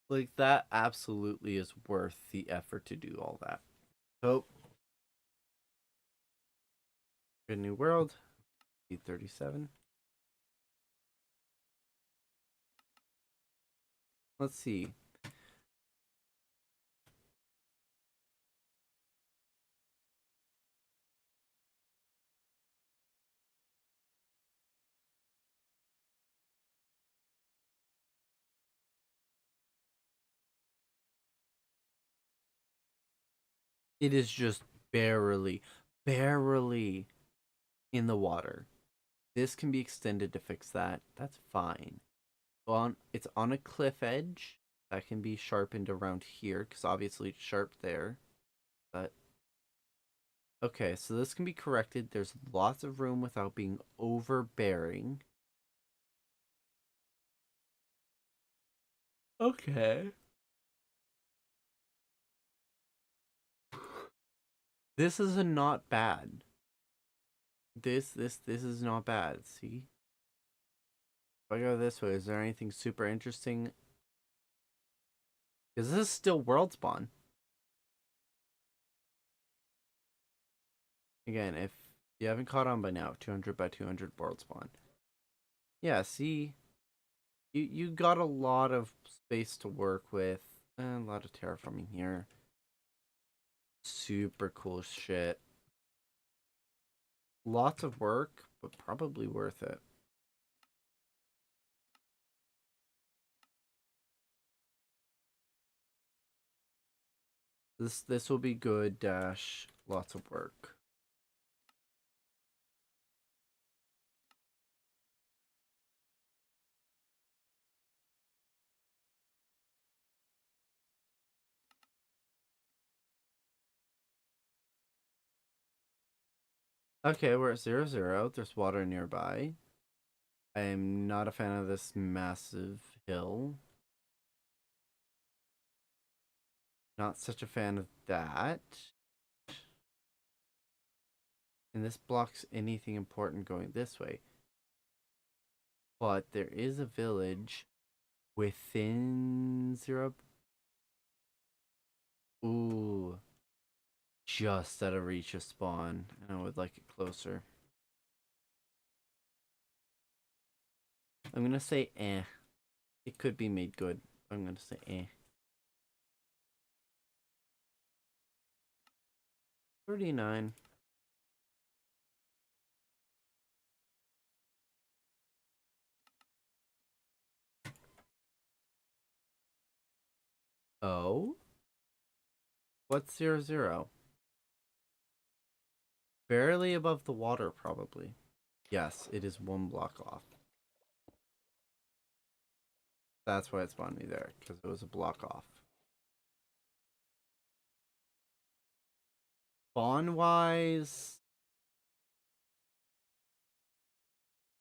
Like, that absolutely is worth the effort to do all that. Oh, good new world. 37. Let's see. It is just barely in the water. This can be extended to fix that. That's fine. It's on a cliff edge. That can be sharpened around here, because obviously it's sharp there. But okay, so this can be corrected. There's lots of room without being overbearing. Okay. This is not bad. This is not bad. See? If I go this way, is there anything super interesting? Because this is still world spawn. Again, if you haven't caught on by now, 200 by 200 world spawn. Yeah, see? You got a lot of space to work with. And a lot of terraforming here. Super cool shit. Lots of work, but probably worth it. This will be good dash lots of work. Okay, we're at 0-0. There's water nearby. I am not a fan of this massive hill. Not such a fan of that. And this blocks anything important going this way. But there is a village within 0. Ooh. Just out of reach of spawn. And I would like it closer. I'm gonna say eh. It could be made good. I'm gonna say eh. 39. Oh? What's 0-0? Barely above the water, probably. Yes, it is 1 block off. That's why it spawned me there, because it was a block off. Spawn-wise,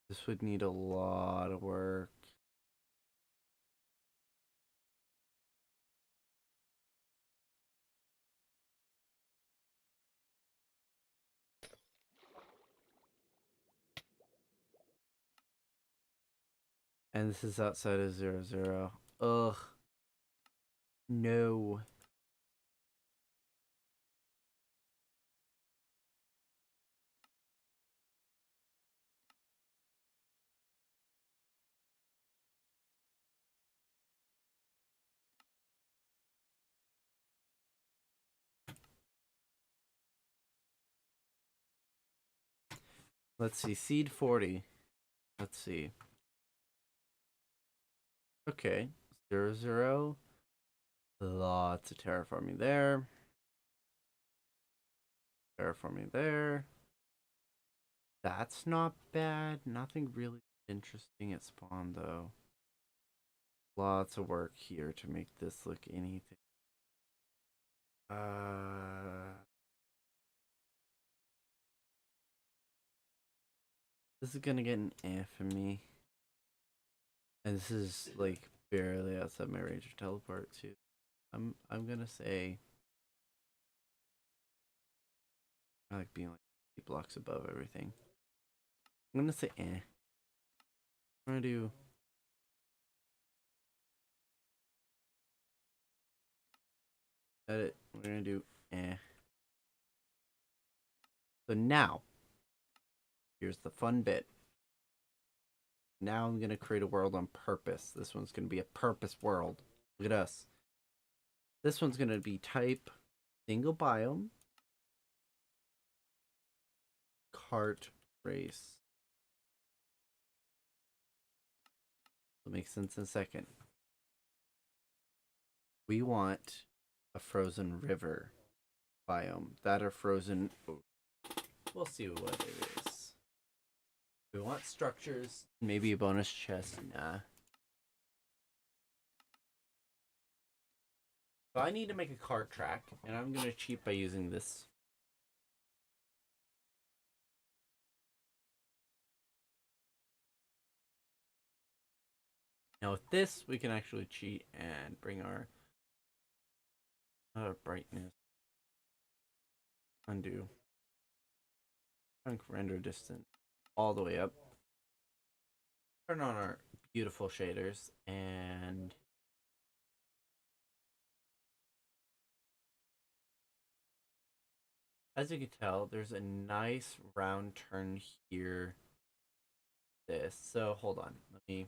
this would need a lot of work. And this is outside of 0-0. Ugh. No. Let's see. Seed 40. Let's see. Okay. 0-0. Lots of terraforming there. Terraforming there. That's not bad. Nothing really interesting at spawn, though. Lots of work here to make this look anything. This is gonna get an eh for me. And this is like barely outside my range of teleport too. I'm gonna say I like being like 8 blocks above everything. I'm gonna say eh. I'm gonna do edit. We're gonna do eh. So now, here's the fun bit. Now I'm going to create a world on purpose. This one's going to be a purpose world. Look at us. This one's going to be type single biome kart race. It'll make sense in a second. We want a frozen river biome. That are frozen. We'll see what it is. We want structures. Maybe a bonus chest. Nah. So I need to make a cart track, and I'm going to cheat by using this. Now with this, we can actually cheat and bring our brightness, undo, chunk render distance all the way up. Turn on our beautiful shaders, and as you can tell, there's a nice round turn here. So hold on, let me.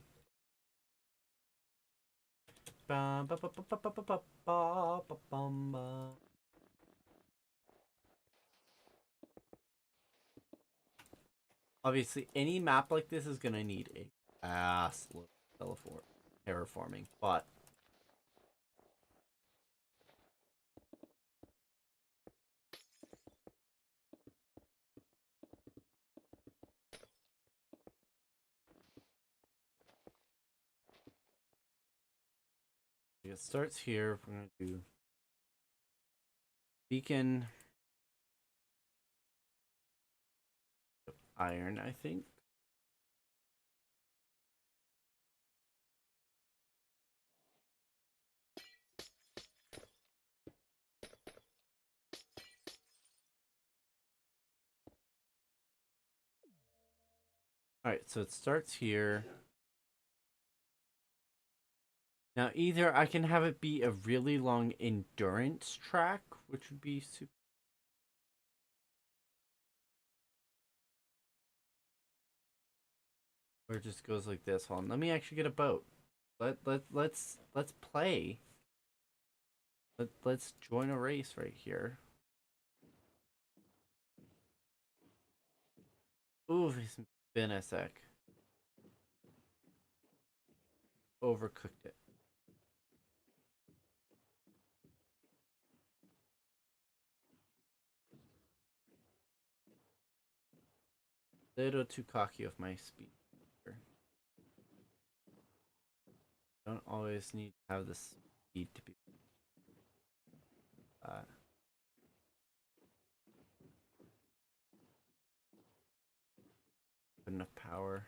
Obviously, any map like this is gonna need a ass load of terraforming, but it starts here. We're gonna do beacon iron, I think. Alright, so it starts here. Now, either I can have it be a really long endurance track, which would be super. Or it just goes like this. Hold on, let me actually get a boat. Let's play. Let's join a race right here. Ooh, it's been a sec. Overcooked it. Little too cocky of my speed. Don't always need to have the speed to be. Enough power.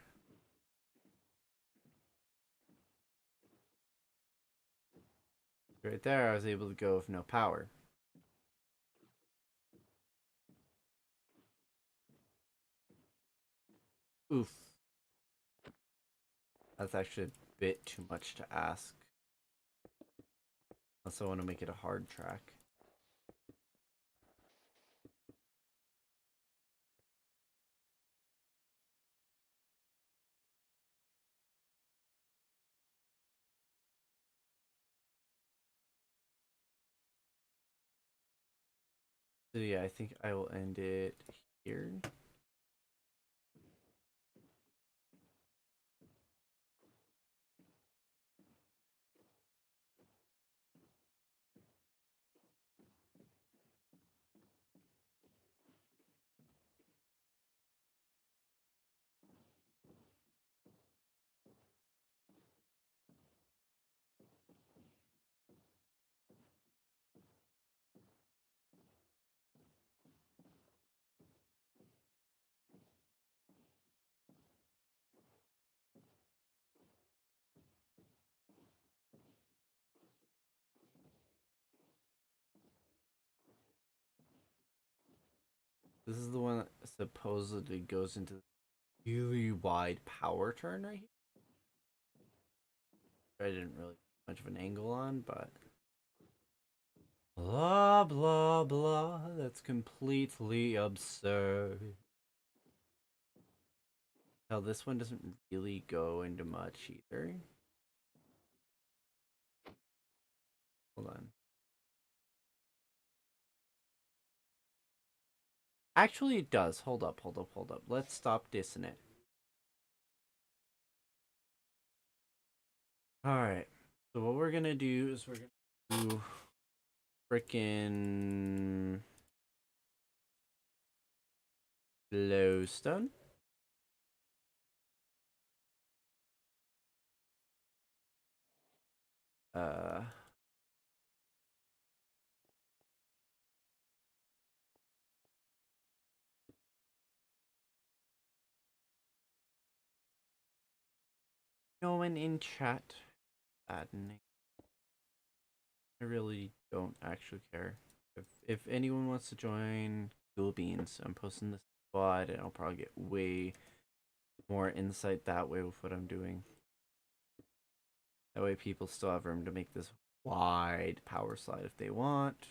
Right there, I was able to go with no power. Oof. That's actually a bit too much to ask. Also, want to make it a hard track. So yeah, I think I will end it here. This is the one that supposedly goes into really wide power turn right here. I didn't really put much of an angle on, but Blah, blah, blah. That's completely absurd. Hell, this one doesn't really go into much either. Hold on. Actually, it does. Hold up, hold up, hold up. Let's stop dissing it. Alright. So what we're gonna do is we're gonna do frickin' glowstone. Uh... No one in chat. Adding. I really don't actually care. If anyone wants to join, cool beans. I'm posting this squad and I'll probably get way more insight that way with what I'm doing. That way people still have room to make this wide power slide if they want.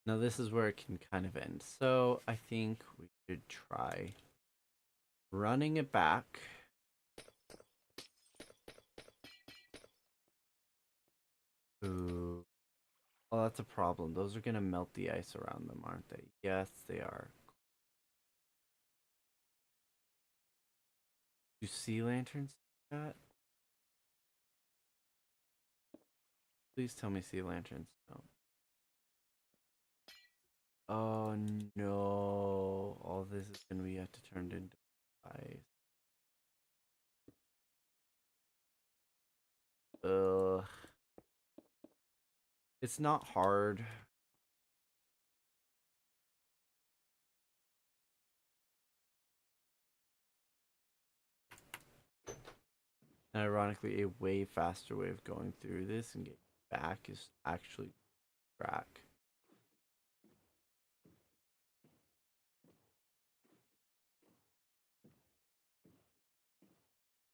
Now this is where it can kind of end. So I think we should try running it back. Ooh. Well, that's a problem. Those are going to melt the ice around them, aren't they? Yes, they are. Do sea lanterns do that? Please tell me sea lanterns. No. Oh no. All this is going to be have to turn into ice. Ugh. It's not hard. And ironically, a way faster way of going through this and getting back is actually track.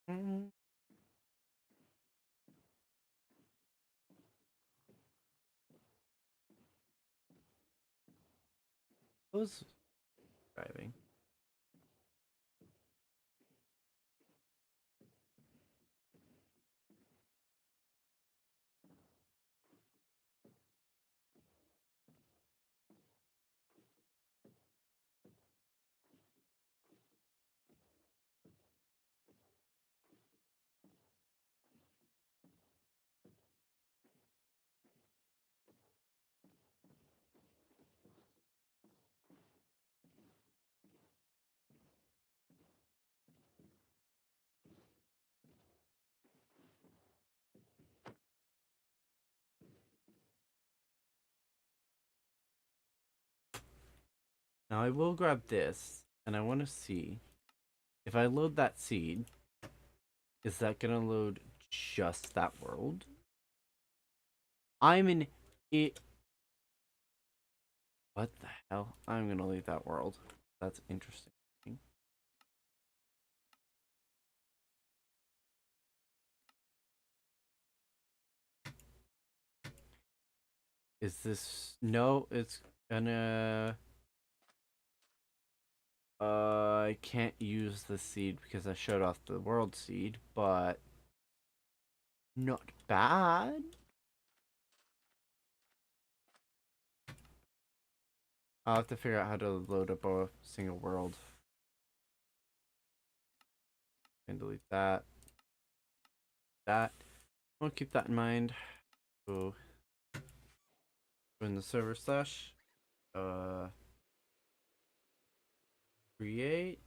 Mm. Who's driving? Now I will grab this, and I want to see if I load that seed, is that gonna load just that world? I'm in it. What the hell? I'm gonna leave that world. That's interesting. Is this no? It's gonna. I can't use the seed because I showed off the world seed, but not bad. I'll have to figure out how to load up a single world. And delete that. That. I'll keep that in mind. So, in the server slash. Create.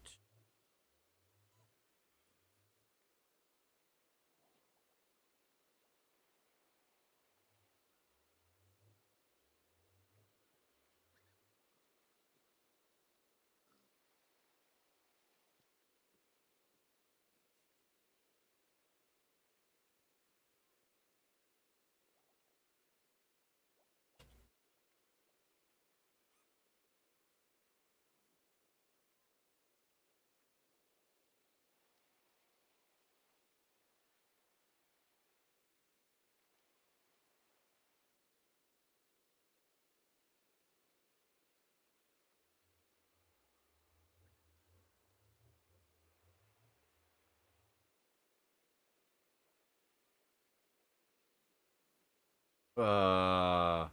Uh,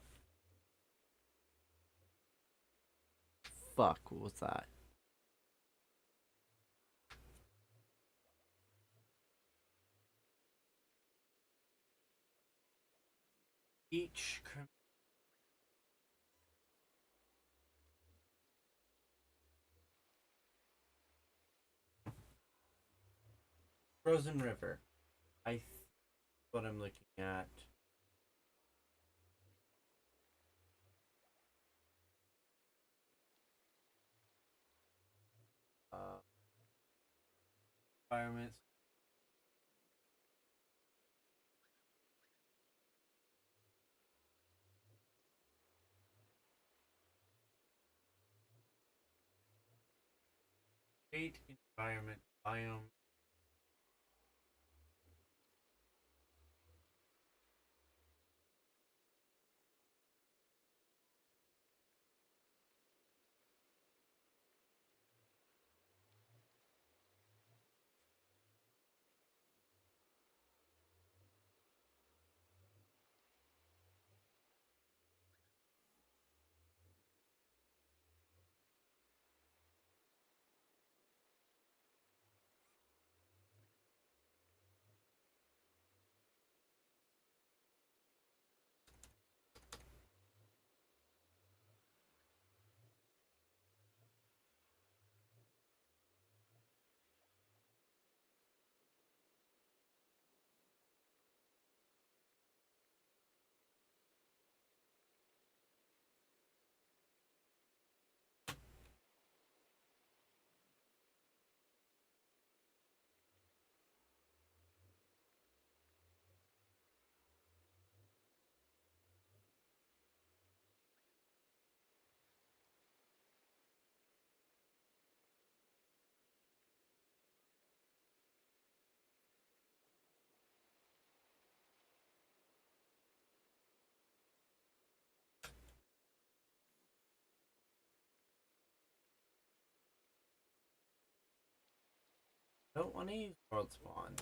Fuck, what was that? Each frozen river. What I'm looking at. Uh, Environments. Create environment biome. Don't want to use world spawn.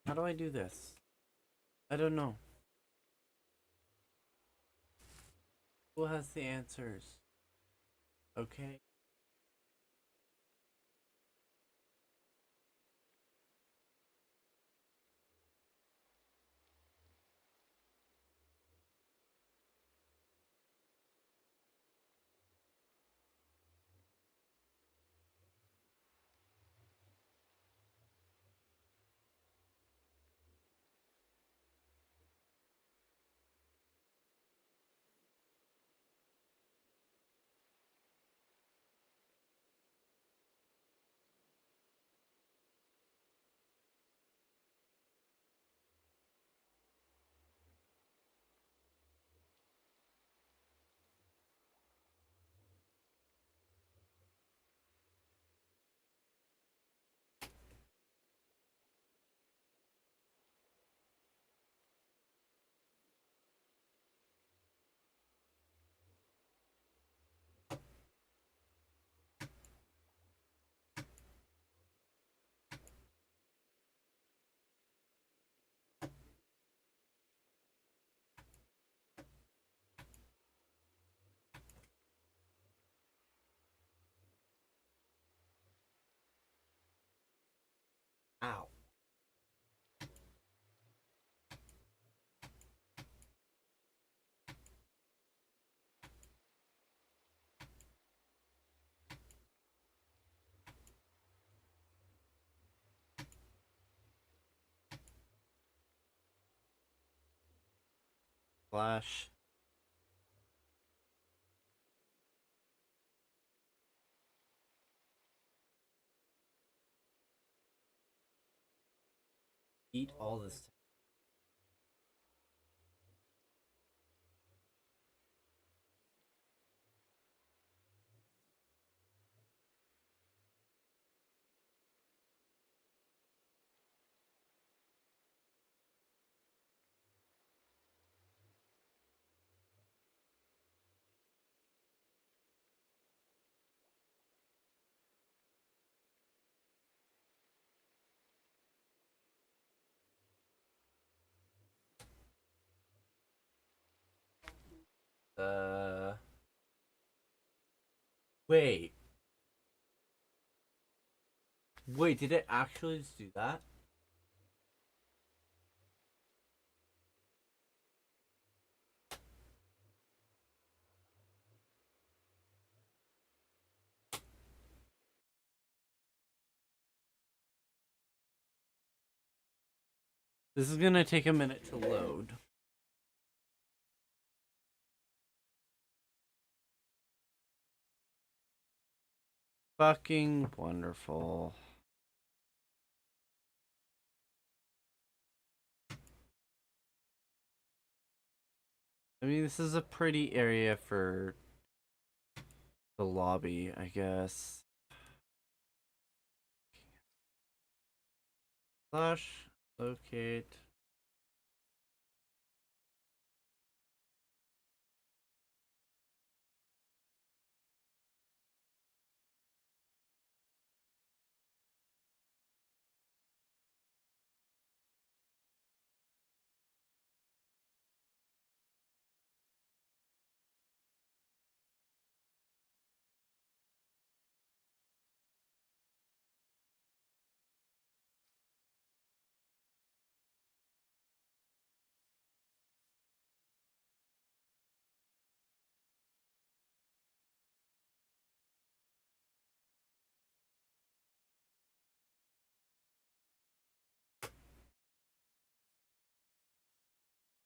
How do I do this? I don't know. Who has the answers? Okay. Slash. Eat all this. Wait. Wait, did it actually just do that? This is gonna take a minute to load. Fucking wonderful. I mean, this is a pretty area for the lobby, I guess. Slash locate.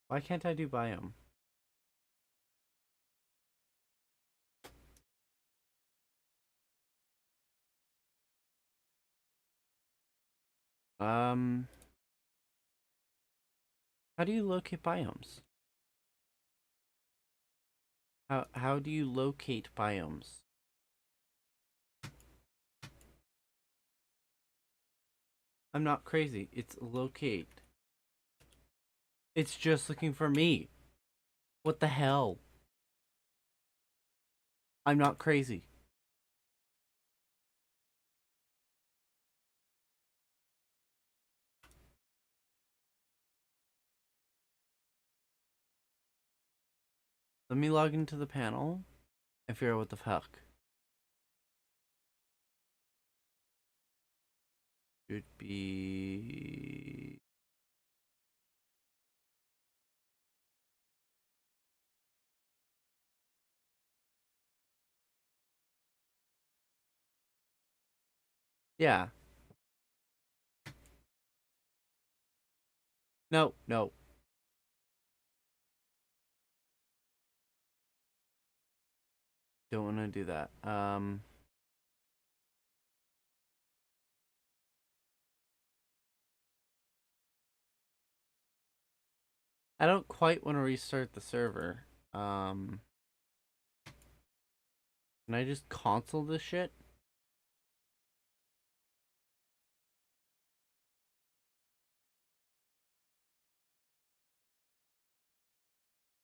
Why can't I do biome? How do you locate biomes? How do you locate biomes? I'm not crazy. It's locate. It's just looking for me. What the hell? I'm not crazy. Let me log into the panel and figure out what the fuck. Should be... Yeah. No, no. Don't want to do that. I don't quite want to restart the server. Can I just console this shit?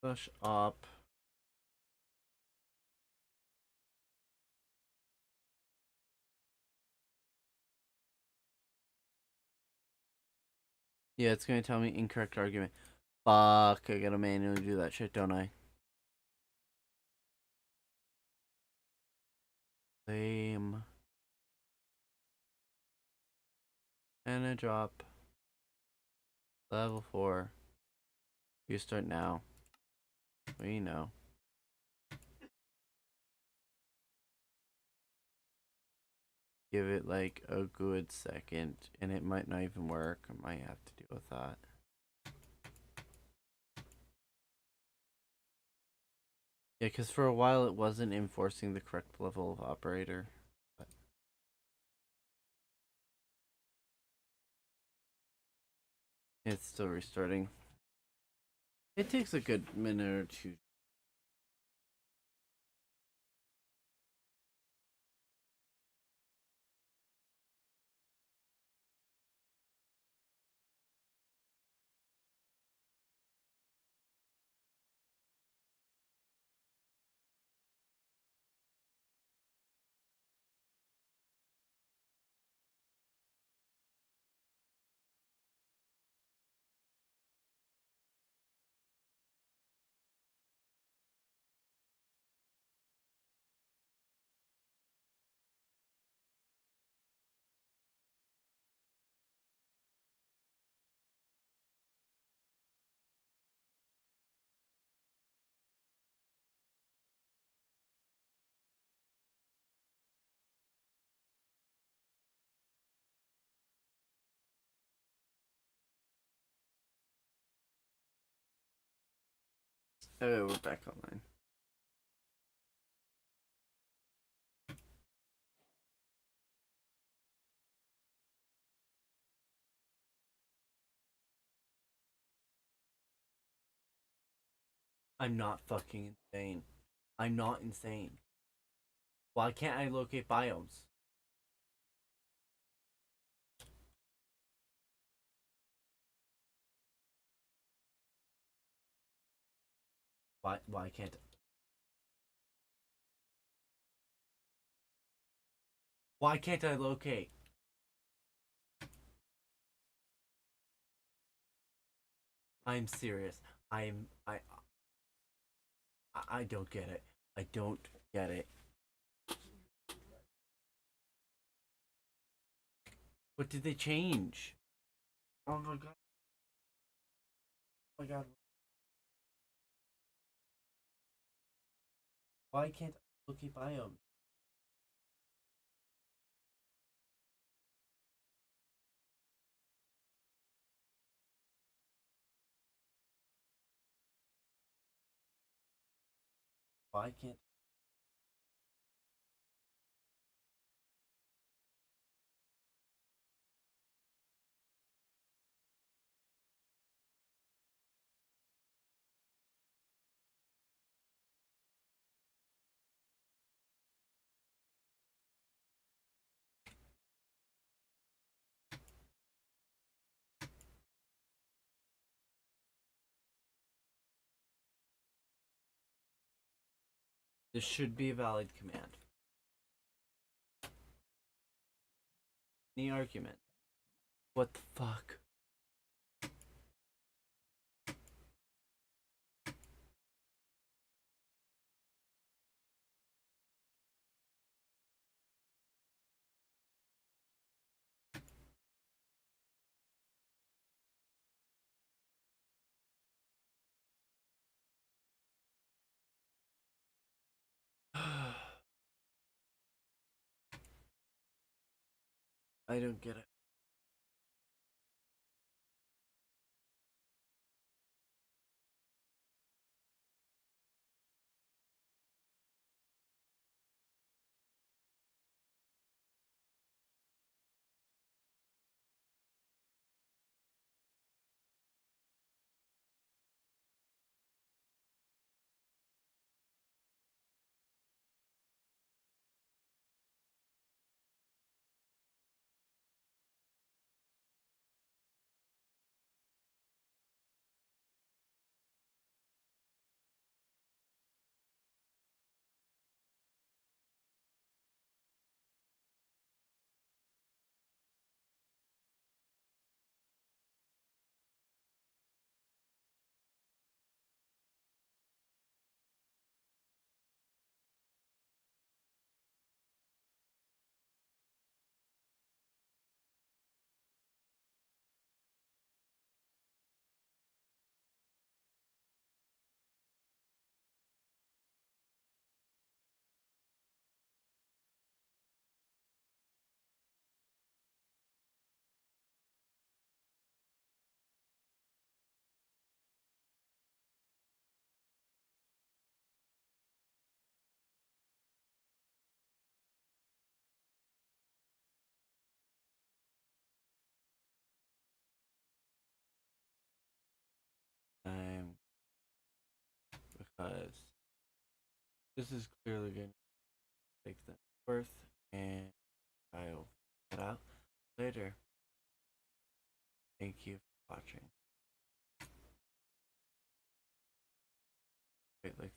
Push up. Yeah, it's gonna tell me incorrect argument. Fuck, I gotta manually do that shit, don't I? Lame. And a drop. Level 4. You start now. We know. Give it like a good second, and it might not even work. I might have to deal with that. Yeah, because for a while it wasn't enforcing the correct level of operator. But it's still restarting. It takes a good minute or two. Oh, we're back online. I'm not fucking insane. I'm not insane. Why can't I locate biomes? Why can't I locate? I'm serious. I don't get it. I don't get it. What did they change? Oh my god. Oh my god. Why can't I locate biomes? Why can't this should be a valid command? Any argument? What the fuck? I don't get it. because this is clearly going to take the worth, and I'll get out later. Thank you for watching. Wait, like